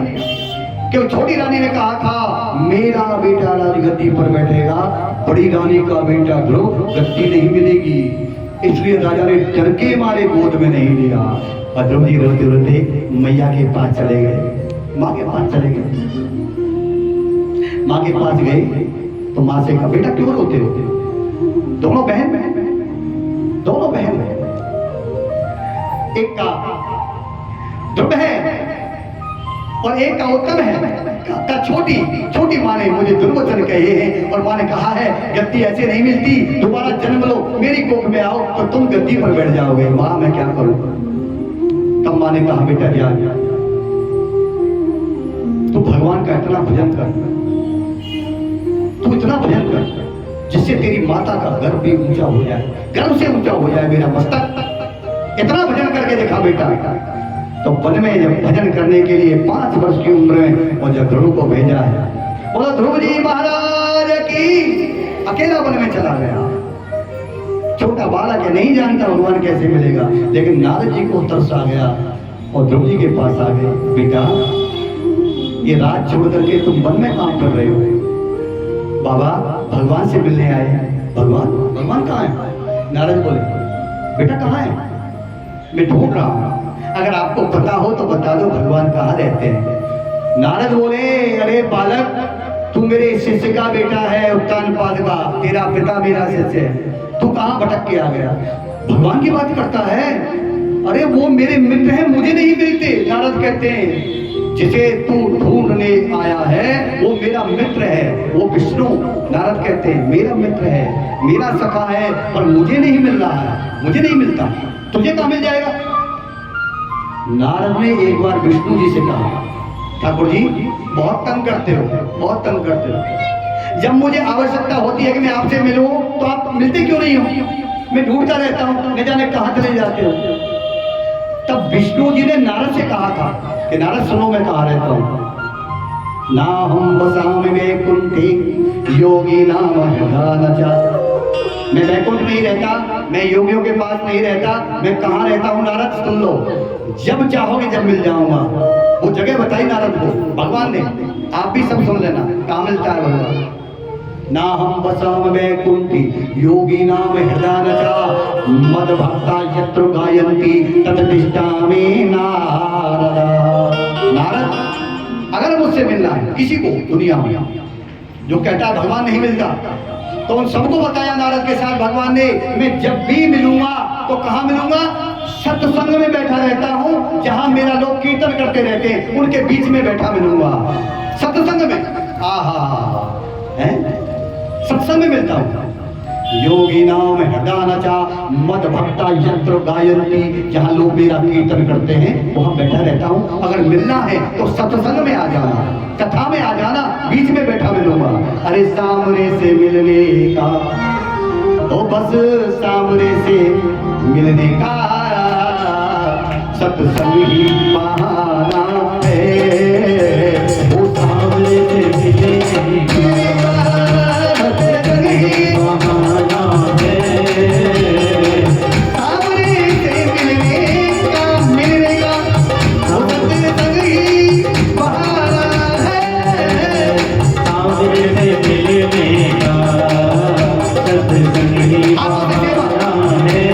क्यों? छोटी रानी ने कहा था मेरा बेटा राजगद्दी पर बैठेगा, बड़ी रानी का बेटा ध्रुव गद्दी नहीं मिलेगी, इसलिए राजा ने डर के मारे गोद में नहीं लिया। और ध्रुव जी रोते रोते मैया के पास चले गए, माँ के पास चले गए। माँ के पास गए तो माँ से कहा बेटा क्यों रोते हो? दोनों बहन, एक का ध्रुव है और एक का उत्तम है। का छोटी माँ ने मुझे दुर्वचन कहे हैं और माँ ने कहा है गद्दी ऐसे नहीं मिलती, दोबारा जन्म लो, मेरी कोख में आओ तो तुम गद्दी पर बैठ जाओगे। माँ मैं क्या करूं? तब माँ ने कहा बेटा जा तू भगवान का इतना भजन कर, तू इतना भजन कर जिससे तेरी माता का गर्भ भी ऊंचा हो जाए, गर्भ से ऊंचा हो जाए मेरा मस्तक। इतना भजन करके देखा बेटा। तो वन में जब भजन करने के लिए 5 वर्ष की उम्र में और जब ध्रुव को भेजा है, बोला ध्रुव जी महाराज की, अकेला वन में चला गया। छोटा बालक है, नहीं जानता भगवान कैसे मिलेगा, लेकिन नारद जी को तरस आ गया और ध्रुव जी के पास आ गए। बेटा ये रात छोड़ करके तुम वन में काम कर रहे हो? बाबा भगवान से मिलने आए हैं। भगवान कहाँ है? नारद बोले बेटा कहाँ है? मैं ढूंढ रहा हूँ, अगर आपको पता हो तो बता दो भगवान कहाँ रहते हैं। नारद बोले अरे बालक तू मेरे शिष्य का बेटा है उत्तानपाद का, तेरा पिता मेरा शिष्य है, तू कहाँ भटक के आ गया? भगवान की बात करता है? अरे वो मेरे मित्र हैं, मुझे नहीं मिलते। नारद कहते हैं जिसे तू ढूंढने आया है वो मेरा मित्र है, वो विष्णु। नारद कहते हैं मेरा मित्र है, मेरा सखा है, पर मुझे नहीं मिल रहा है, मुझे नहीं मिलता, तुझे कहाँ मिल जाएगा? नारद ने एक बार विष्णु जी से कहा ठाकुर जी बहुत तंग करते हो, बहुत तंग करते हो, जब मुझे आवश्यकता होती है कि मैं आपसे मिलूं तो आप मिलते क्यों नहीं हो? मैं ढूंढता रहता हूं, न जाने कहां चले जाते हो। तब विष्णु जी ने नारद से कहा था कि नारद सुनो मैं कहाँ रहता हूं। ना हम बसाम में कुंठी योगी नाम हृदय, मैं वैकुंठ नहीं रहता, मैं योगियों के पास नहीं रहता, मैं कहाँ रहता हूँ नारद सुन लो, जब चाहोगे जब मिल जाऊंगा। वो जगह बताई नारद को भगवान ने, आप भी सब सुन लेना कहाँ मिलता है भगवान। ना हम बसाम वैकुंठी योगी नाम हृदय मद भक्ता यत्र गायन्ति तत्तिष्ठामि नारद। नारद अगर मुझसे मिलना है किसी को दुनिया में जो कहता है भगवान नहीं मिलता, तो उन सबको बताया नारद के साथ भगवान ने, मैं जब भी मिलूंगा तो कहाँ मिलूंगा? सत्संग में बैठा रहता हूँ, जहां मेरा लोग कीर्तन करते रहते हैं उनके बीच में बैठा मिलूंगा। सत्संग में है, सत्संग में मिलता हूँ। योगी नाम हृदयानचा मद भक्ता यंत्र गायन्ति, जहां लोग मेरा कीर्तन करते हैं वहां बैठा रहता हूँ। अगर मिलना है तो सत्संग में आ जाना, कथा में आ जाना, बीच में बैठा मिलूंगा। अरे सामने से मिलने का, ओ बस सामने से मिलने का सत्संग ही बहाना है, वो सामने से मिलने का सत्संग ही बहाना है। सामने से मिलने का वो सत्संग ही बहाना है, सामने से मिलने का सत्संग ही बहाना है।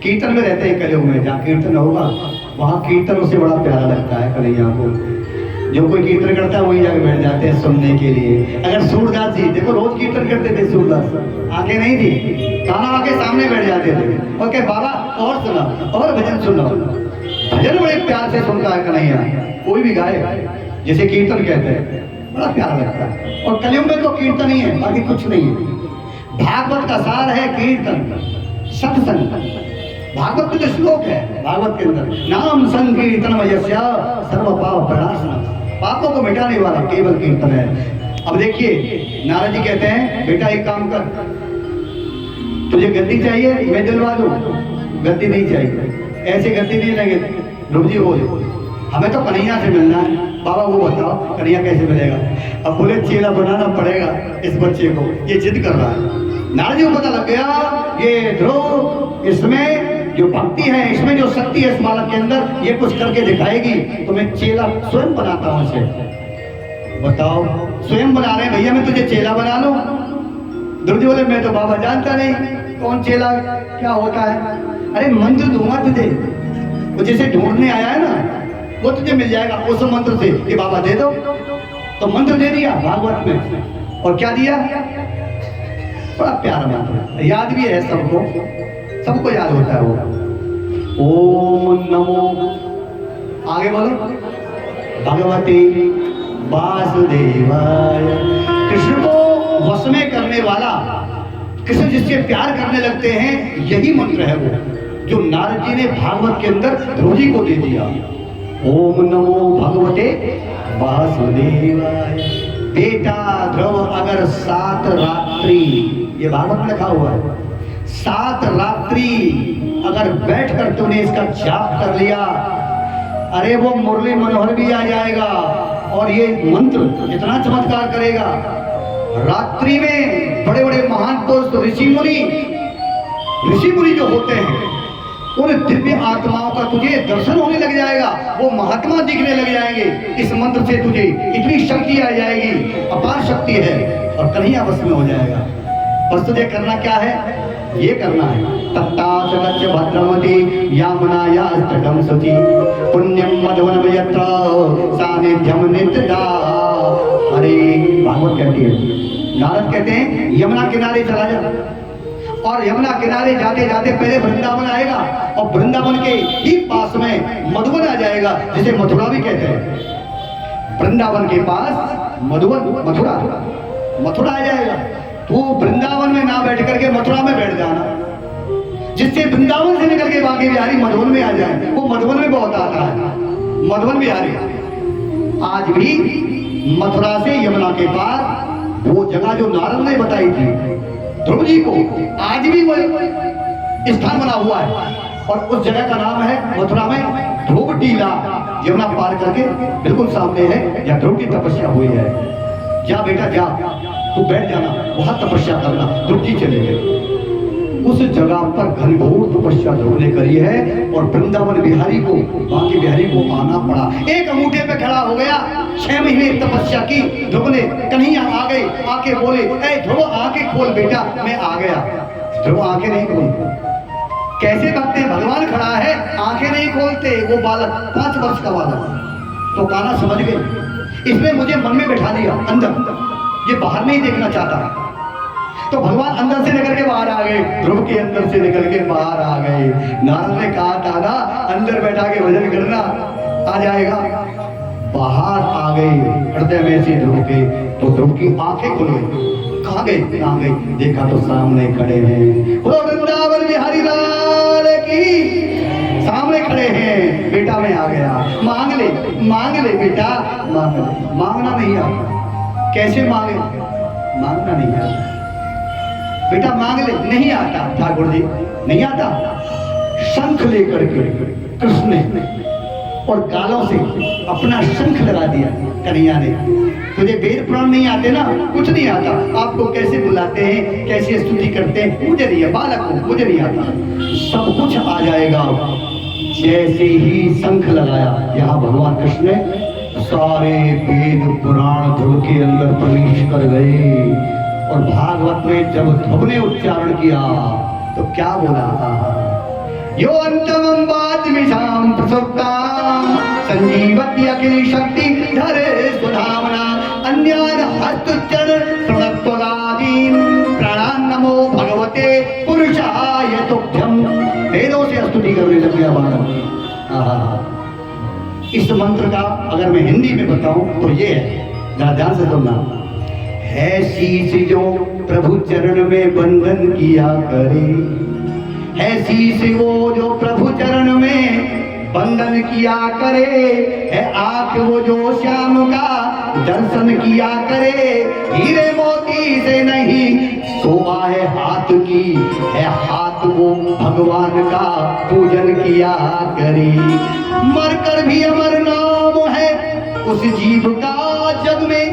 कीर्तन में रहते हैं कलयुग में, जहाँ कीर्तन होगा वहाँ कीर्तन उससे बड़ा प्यारा लगता है कन्हैया को। जो कोई कीर्तन करता है वही जाके बैठ जाते हैं सुनने के लिए। अगर सूरदास जी देखो रोज कीर्तन करते थे, सूरदास आंखें नहीं थी, काना आके सामने बैठ जाते थे और कहे बाबा और सुना और भजन सुनो। भजन बड़े प्यार से सुनता है कन्हैया, कोई भी गाए जैसे कीर्तन कहते हैं, बड़ा प्यारा लगता है। और कलयुग में तो कीर्तन ही है, बाकी कुछ नहीं है। भागवत का सार है कीर्तन सत्संग। भागवत में जो श्लोक है भागवत के अंदर, नाम संकीर्तन वयस्य सर्व पाप प्रणाशनम, पापों को मिटाने वाला केवल कीर्तन है। अब देखिए नारद जी कहते हैं बेटा एक काम कर, तुझे गद्दी चाहिए मैं दिलवा दूं। गद्दी नहीं चाहिए, ऐसे गद्दी नहीं लगे ध्रुव जी बोले हमें तो कन्हैया से मिलना है। बाबा वो बताओ कन्हैया कैसे मिलेगा? अब बोले चेला बनाना पड़ेगा इस बच्चे को, ये जिद कर रहा है। नारद जी को पता लग गया ये ध्रुव, इसमें जो भक्ति है, इसमें जो शक्ति है इस बालक के अंदर, ये कुछ करके दिखाएगी तो मैं चेला स्वयं बनाता हूं इसे। बताओ स्वयं बना रहे हैं भैया, मैं तुझे चेला बना लूं? ध्रुव जी बोले मैं तो बाबा जानता नहीं कौन चेला क्या होता है। अरे मंत्र दूंगा तुझे, वो जैसे ढूंढने आया है ना वो तुझे मिल जाएगा उस मंत्र से, ये बाबा दे दो। तो मंत्र दे दिया भागवत में, और क्या दिया? बड़ा प्यारा मंत्र, याद भी है सबको, सबको याद होता है वो। ओम नमो, आगे बोलो, भगवते वासुदेवाय। कृष्ण को वश में करने वाला, कृष्ण जिससे प्यार करने लगते हैं, यही मंत्र है वो जो नारद जी ने भागवत के अंदर ध्रुव जी को दे दिया। ओम नमो भगवते वासुदेवाय। बेटा ध्रुव अगर 7 रात्रि, ये भागवत में लिखा हुआ है, 7 रात्रि अगर बैठकर तूने इसका जाप कर लिया, अरे वो मुरली मनोहर भी आ जाएगा और ये मंत्र इतना चमत्कार करेगा। रात्रि में बड़े बड़े महान पुरुष ऋषि मुनि जो होते हैं उन दिव्य आत्माओं का तुझे दर्शन होने लग जाएगा, वो महात्मा दिखने लग जाएंगे। इस मंत्र से तुझे इतनी शक्ति आ जाएगी, अपार शक्ति है, और कन्हैया बस में हो जाएगा। बस तुझे करना क्या है? ये करना है, तत्ताच भद्रमति यामनायास्तकं शुचि पुण्यम मधुवनम यत्र सानिध्यम नित्यदा। अरे भागवत कहती है, नारद कहते हैं यमुना किनारे चला जा, और यमुना किनारे जाते जाते पहले वृंदावन आएगा, और वृंदावन के ही पास में मधुवन आ जाएगा, जिसे मथुरा भी कहते हैं। वृंदावन के पास मधुवन, मथुरा आ जाएगा। तो वृंदावन में ना बैठ करके मथुरा में बैठ जाना, जिससे वृंदावन से निकल के बाकी बिहारी मधुवन में आ जाए। वो मधुवन में बहुत आता है, मधुवन बिहारी। आज भी मथुरा से यमुना के पार वो जगह जो नारद ने बताई थी ध्रुव जी को, आज भी वही स्थान बना हुआ है, और उस जगह का नाम है मथुरा में ध्रुव टीला। यमुना पार करके बिल्कुल सामने है जहाँ ध्रुव की तपस्या हुई है। जा बेटा जा, तू बैठ जाना, वहां तपस्या करना। ध्रुव जी चले गए उस जगह पर, घनघोर तपस्या ध्रुव ने करी है, और वृंदावन बिहारी को, बाकी बिहारी को आना पड़ा। एक अंगूठे पे खड़ा हो गया, 6 महीने तपस्या की ध्रुव ने। कन्हैया आ गए, आके बोले ए ध्रुव आंखें खोल बेटा, मैं आ गया। ध्रुव आंखें नहीं खोलते, कैसे भगते भगवान खड़ा है आंखें नहीं खोलते। वो बालक 5 वर्ष का बालक, तो कान्हा समझ गए इसने मुझे मन में बैठा दिया अंदर, ये बाहर नहीं देखना चाहता। तो भगवान अंदर से निकल के बाहर आ गए, ध्रुव के अंदर से निकल के बाहर आ गए। नारद ने कहा दादा अंदर बैठा के भजन करना, आ जाएगा। बाहर आ गए हृदय में से ध्रुव के, तो ध्रुव की आंखें खुल गई। कहाँ गए? कहाँ गए? देखा तो सामने खड़े हैं, बोलो वृंदावन बिहारी लाल की। सामने खड़े हैं, बेटा मैं आ गया, मांग ले बेटा, मांग ले। मांगना नहीं आता, कैसे मांगे? मांगना नहीं आता बेटा, मांग ले। नहीं आता ठाकुर जी, नहीं आता। शंख लेकर के कृष्ण ने और गालों से अपना शंख लगा दिया कन्हैया ने। तुझे वेद पुराण नहीं आते ना, कुछ नहीं आता, आपको कैसे बुलाते हैं, कैसे स्तुति करते हैं, मुझे नहीं है, बालक को मुझे नहीं आता, सब कुछ आ जाएगा। जैसे ही शंख लगाया, यहाँ भगवान कृष्ण ने सारे वेद पुराण ध्रुव के अंदर प्रवेश कर गए। और भागवत में जब ध्रुव ने उच्चारण किया तो क्या बोला था? यो अंतमं वाचमिषां प्रसुप्तां संजीवति अखिल शक्ति धरे सुधामना अन्यान हस्तचरण प्रणत्वगादीन प्राणान् नमो भगवते पुरुषाय तुभ्यं। वेदों से स्तुति करने लग गया बालक। आहा, इस मंत्र का अगर मैं हिंदी में बताऊं तो ये है, जरा ध्यान से सुनना। है शीश जो प्रभु चरण में बंधन किया करे, है शीश वो जो प्रभु चरण में बंधन किया करे, है आंख वो जो श्याम का दर्शन किया करे, हीरे मोती से नहीं शोभा है हाथ की, है हाथ वो भगवान का पूजन किया करे। मरकर भी अमर नाम है उस जीव का जग में,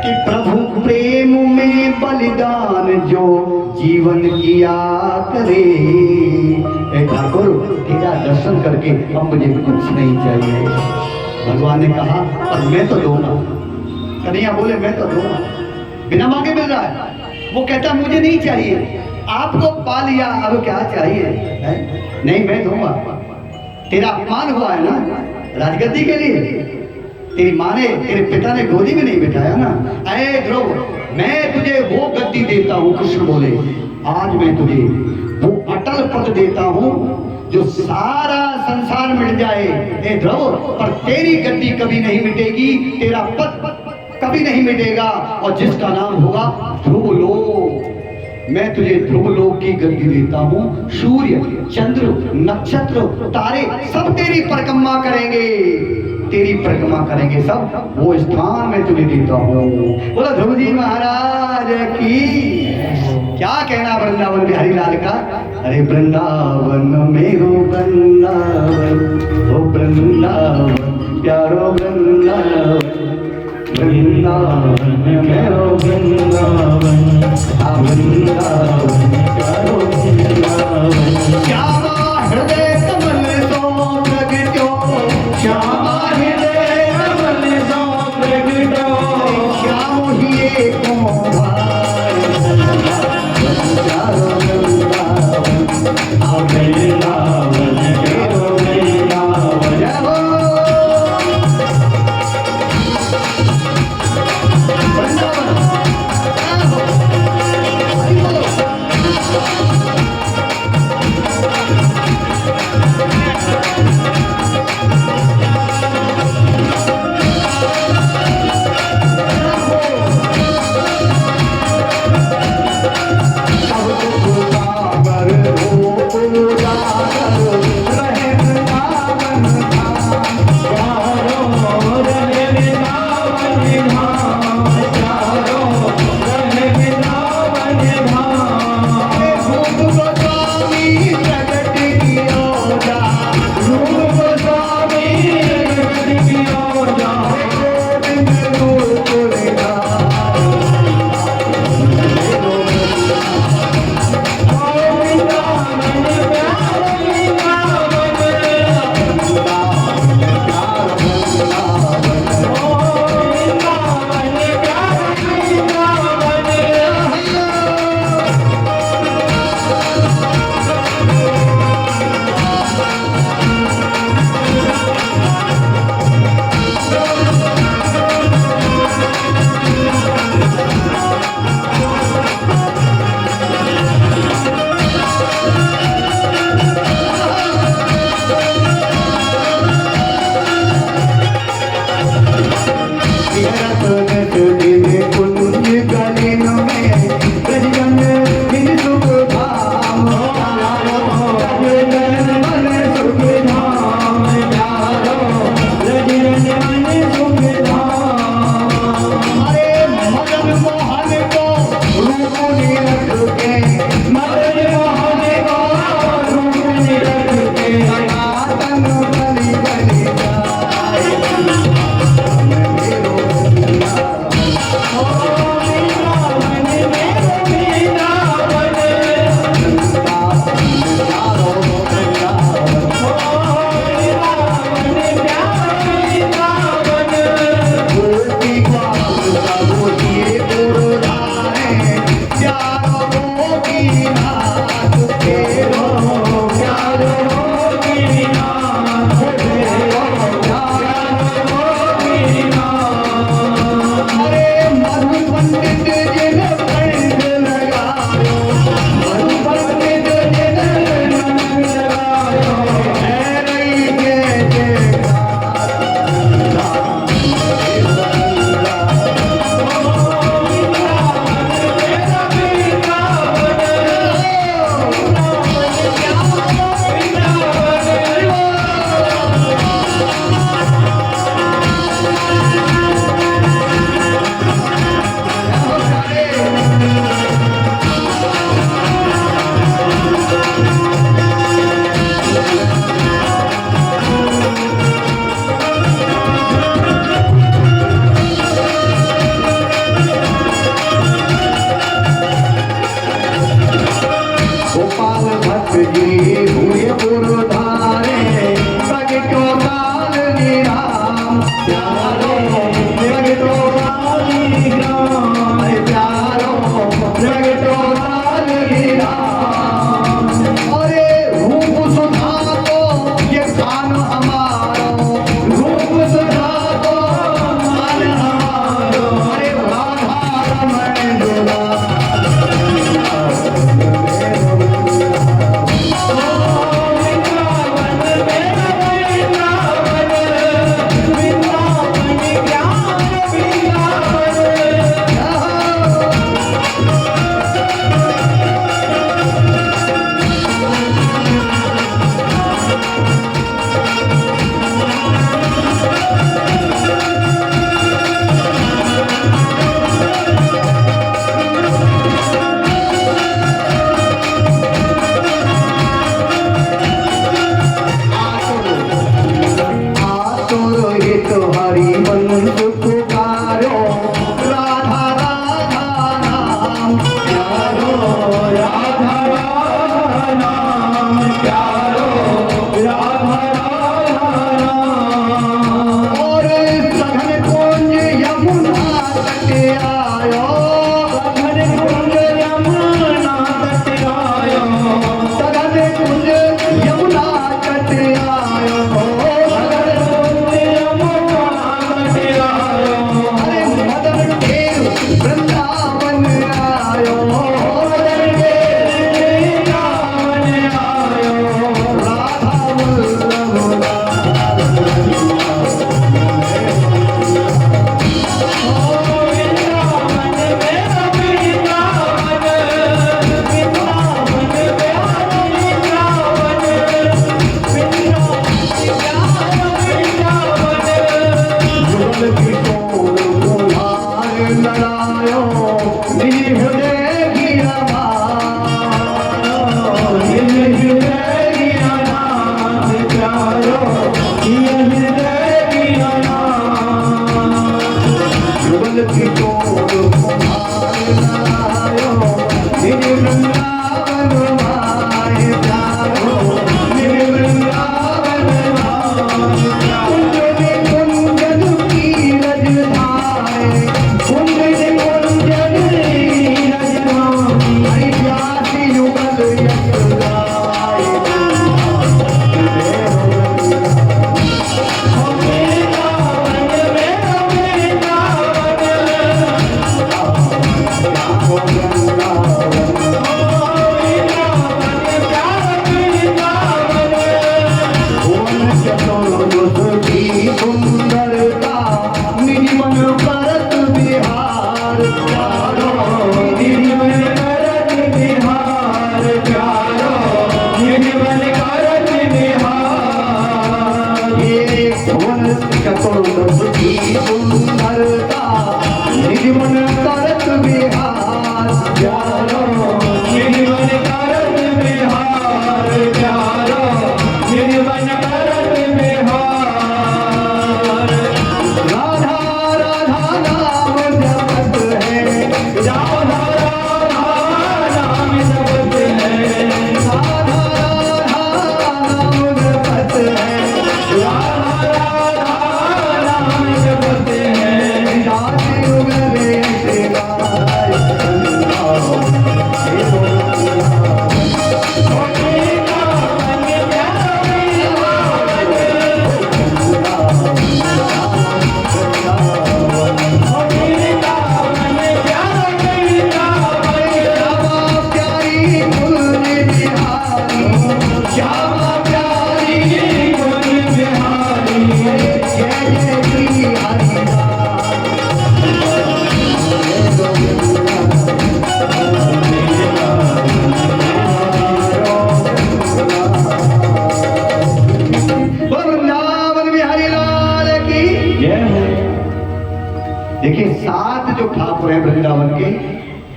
कि प्रभु प्रेम में बलिदान जो जीवन किया करे। ए ठाकुर, तेरा दर्शन करके अब मुझे कुछ नहीं चाहिए। भगवान ने कहा पर मैं तो दूंगा। कन्हैया बोले मैं तो दूंगा, बिना मांगे मिल रहा है। वो कहता मुझे नहीं चाहिए, आपको पा लिया, अब क्या चाहिए है? नहीं मैं दूंगा। तेरा अपमान हुआ है ना राजगद्दी के लिए, तेरी माँ ने तेरे पिता ने गोदी में नहीं बिठाया ना। अरे ध्रुव, मैं तुझे वो गद्दी देता हूँ, कृष्ण बोले आज मैं तुझे वो अटल पद देता हूँ जो सारा संसार मिट जाए ए ध्रुव, पर तेरी गद्दी कभी नहीं मिटेगी, तेरा पद कभी नहीं मिटेगा, और जिसका नाम होगा ध्रुव लोक। मैं तुझे ध्रुव लोक की गद्दी देता हूँ। सूर्य चंद्र नक्षत्र तारे सब तेरी परिक्रमा करेंगे, तेरी परिक्रमा करेंगे सब, वो स्थान मैं तुझे देता हूँ। बोला ध्रुव जी महाराज की। क्या कहना वृंदावन बिहारी लाल का। अरे वृंदावन में हो वृंदावन, हो वृंदावन प्यारो वृंदावन, वृंदावन में हो वृंदावन, वृंदावन प्यारो वृंदावन। श्यामा हृदय कमल तो प्रगट्यो, श्यामा हृदय कमल तो प्रगट्यो, श्याम ही एको भाई प्यारो वृंदावन, वृंदावन प्यारो वृंदावन। जय हो वृंदावन।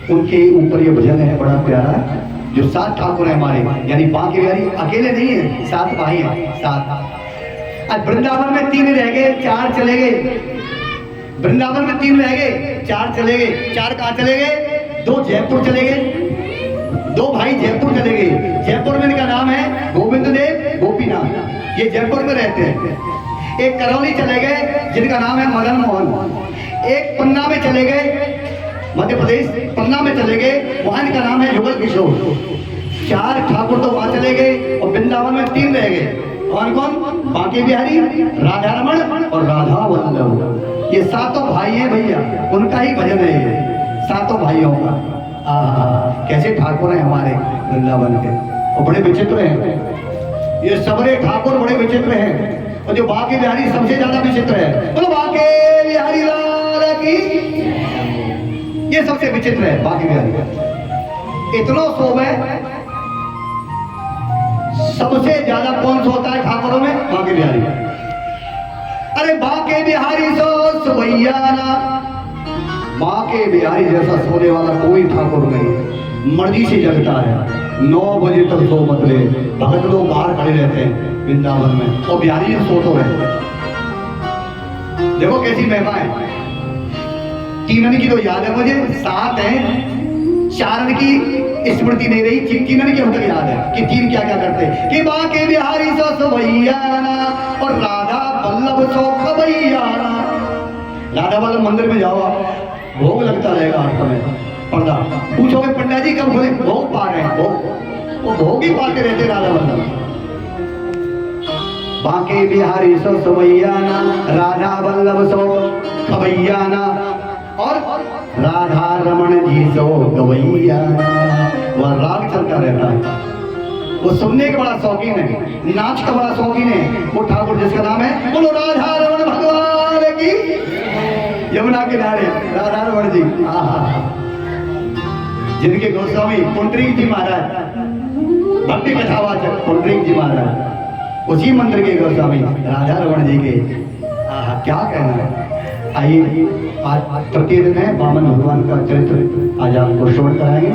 उनके ऊपर ये भजन है बड़ा प्यारा, जो 7 ठाकुर हैं हमारे, यानी बांके बिहारी अकेले नहीं है, 7 भाई हैं, 7। आज वृंदावन में 3 रह गए, 4 चले गए। वृंदावन में 3 रह गए, 4 चले गए। 4 कहाँ चले गए? 2 जयपुर चले गए, 2 भाई जयपुर चले गए। जयपुर में इनका नाम है गोविंद देव गोपीनाथ, ये जयपुर में रहते हैं। एक करौली चले गए जिनका नाम है मदन मोहन। एक पन्ना में चले गए, मध्य प्रदेश पन्ना में चले गए, वहां इनका नाम है युगल किशोर। 4 ठाकुर तो वहां चले गए और वृंदावन में 3 रह गए। कौन कौन? बांके बिहारी, राधा रमण और राधा वल्लभ। ये 7 भाई हैं भैया, उनका ही भजन है ये, 7 भाइयों का। कैसे ठाकुर हैं हमारे वृंदावन के, और बड़े विचित्र हैं ये सबरे ठाकुर, बड़े विचित्र हैं। और जो बांके बिहारी सबसे ज्यादा विचित्र है, बोलो बांके बिहारी लाल की, ये सबसे विचित्र है बांके बिहारी। इतना शोभ है, सबसे ज्यादा कौन सोता है ठाकुरों में? बांके बिहारी। अरे बांके बिहारी सो सुबैयाना, बांके बिहारी जैसा सोने वाला कोई ठाकुर नहीं, मर्जी से जगता है। 9 बजे तक सो मत ले, भगत लोग बाहर खड़े रहते हैं वृंदावन में, और बिहारी सो तो रहे। देखो कैसी महिमा है। 3 की तो याद है मुझे, 7 है, 4 की स्मृति नहीं रही, 3 की हम तक याद है कि 3 क्या क्या करते हैं। कि बांके बिहारी सो सुबैयाना और राधा वल्लभ सो खबैयाना। राधा वल्लभ मंदिर में जाओ आप, भोग लगता रहेगा हर समय, पर्दा। पूछोगे पंडा जी कब खोले? भोग पा रहे हैं, भोग, वो भोग ही पाते रहते राधा वल्लभ। बांके बिहारी सो सुबैयाना, राधा वल्लभ सो खबैयाना और राधा रमण जी सो गवैयाना। वह राग चलता रहता है, वो सुनने का बड़ा शौकीन है, नाच का बड़ा शौकीन है वो ठाकुर, जिसका नाम है बोलो राधा रमण भगवान की। यमुना किनारे राधा रमण जी, जिनके गोस्वामी पुंडरीक जी महाराज, भक्ति कथावाचक पुंडरीक जी महाराज, उसी मंदिर के गोस्वामी राधा रमण जी के। क्या कहना है। आइए, आज तृतीय दिन है, वामन भगवान का चरित्र आज आपको श्रवण कराएंगे।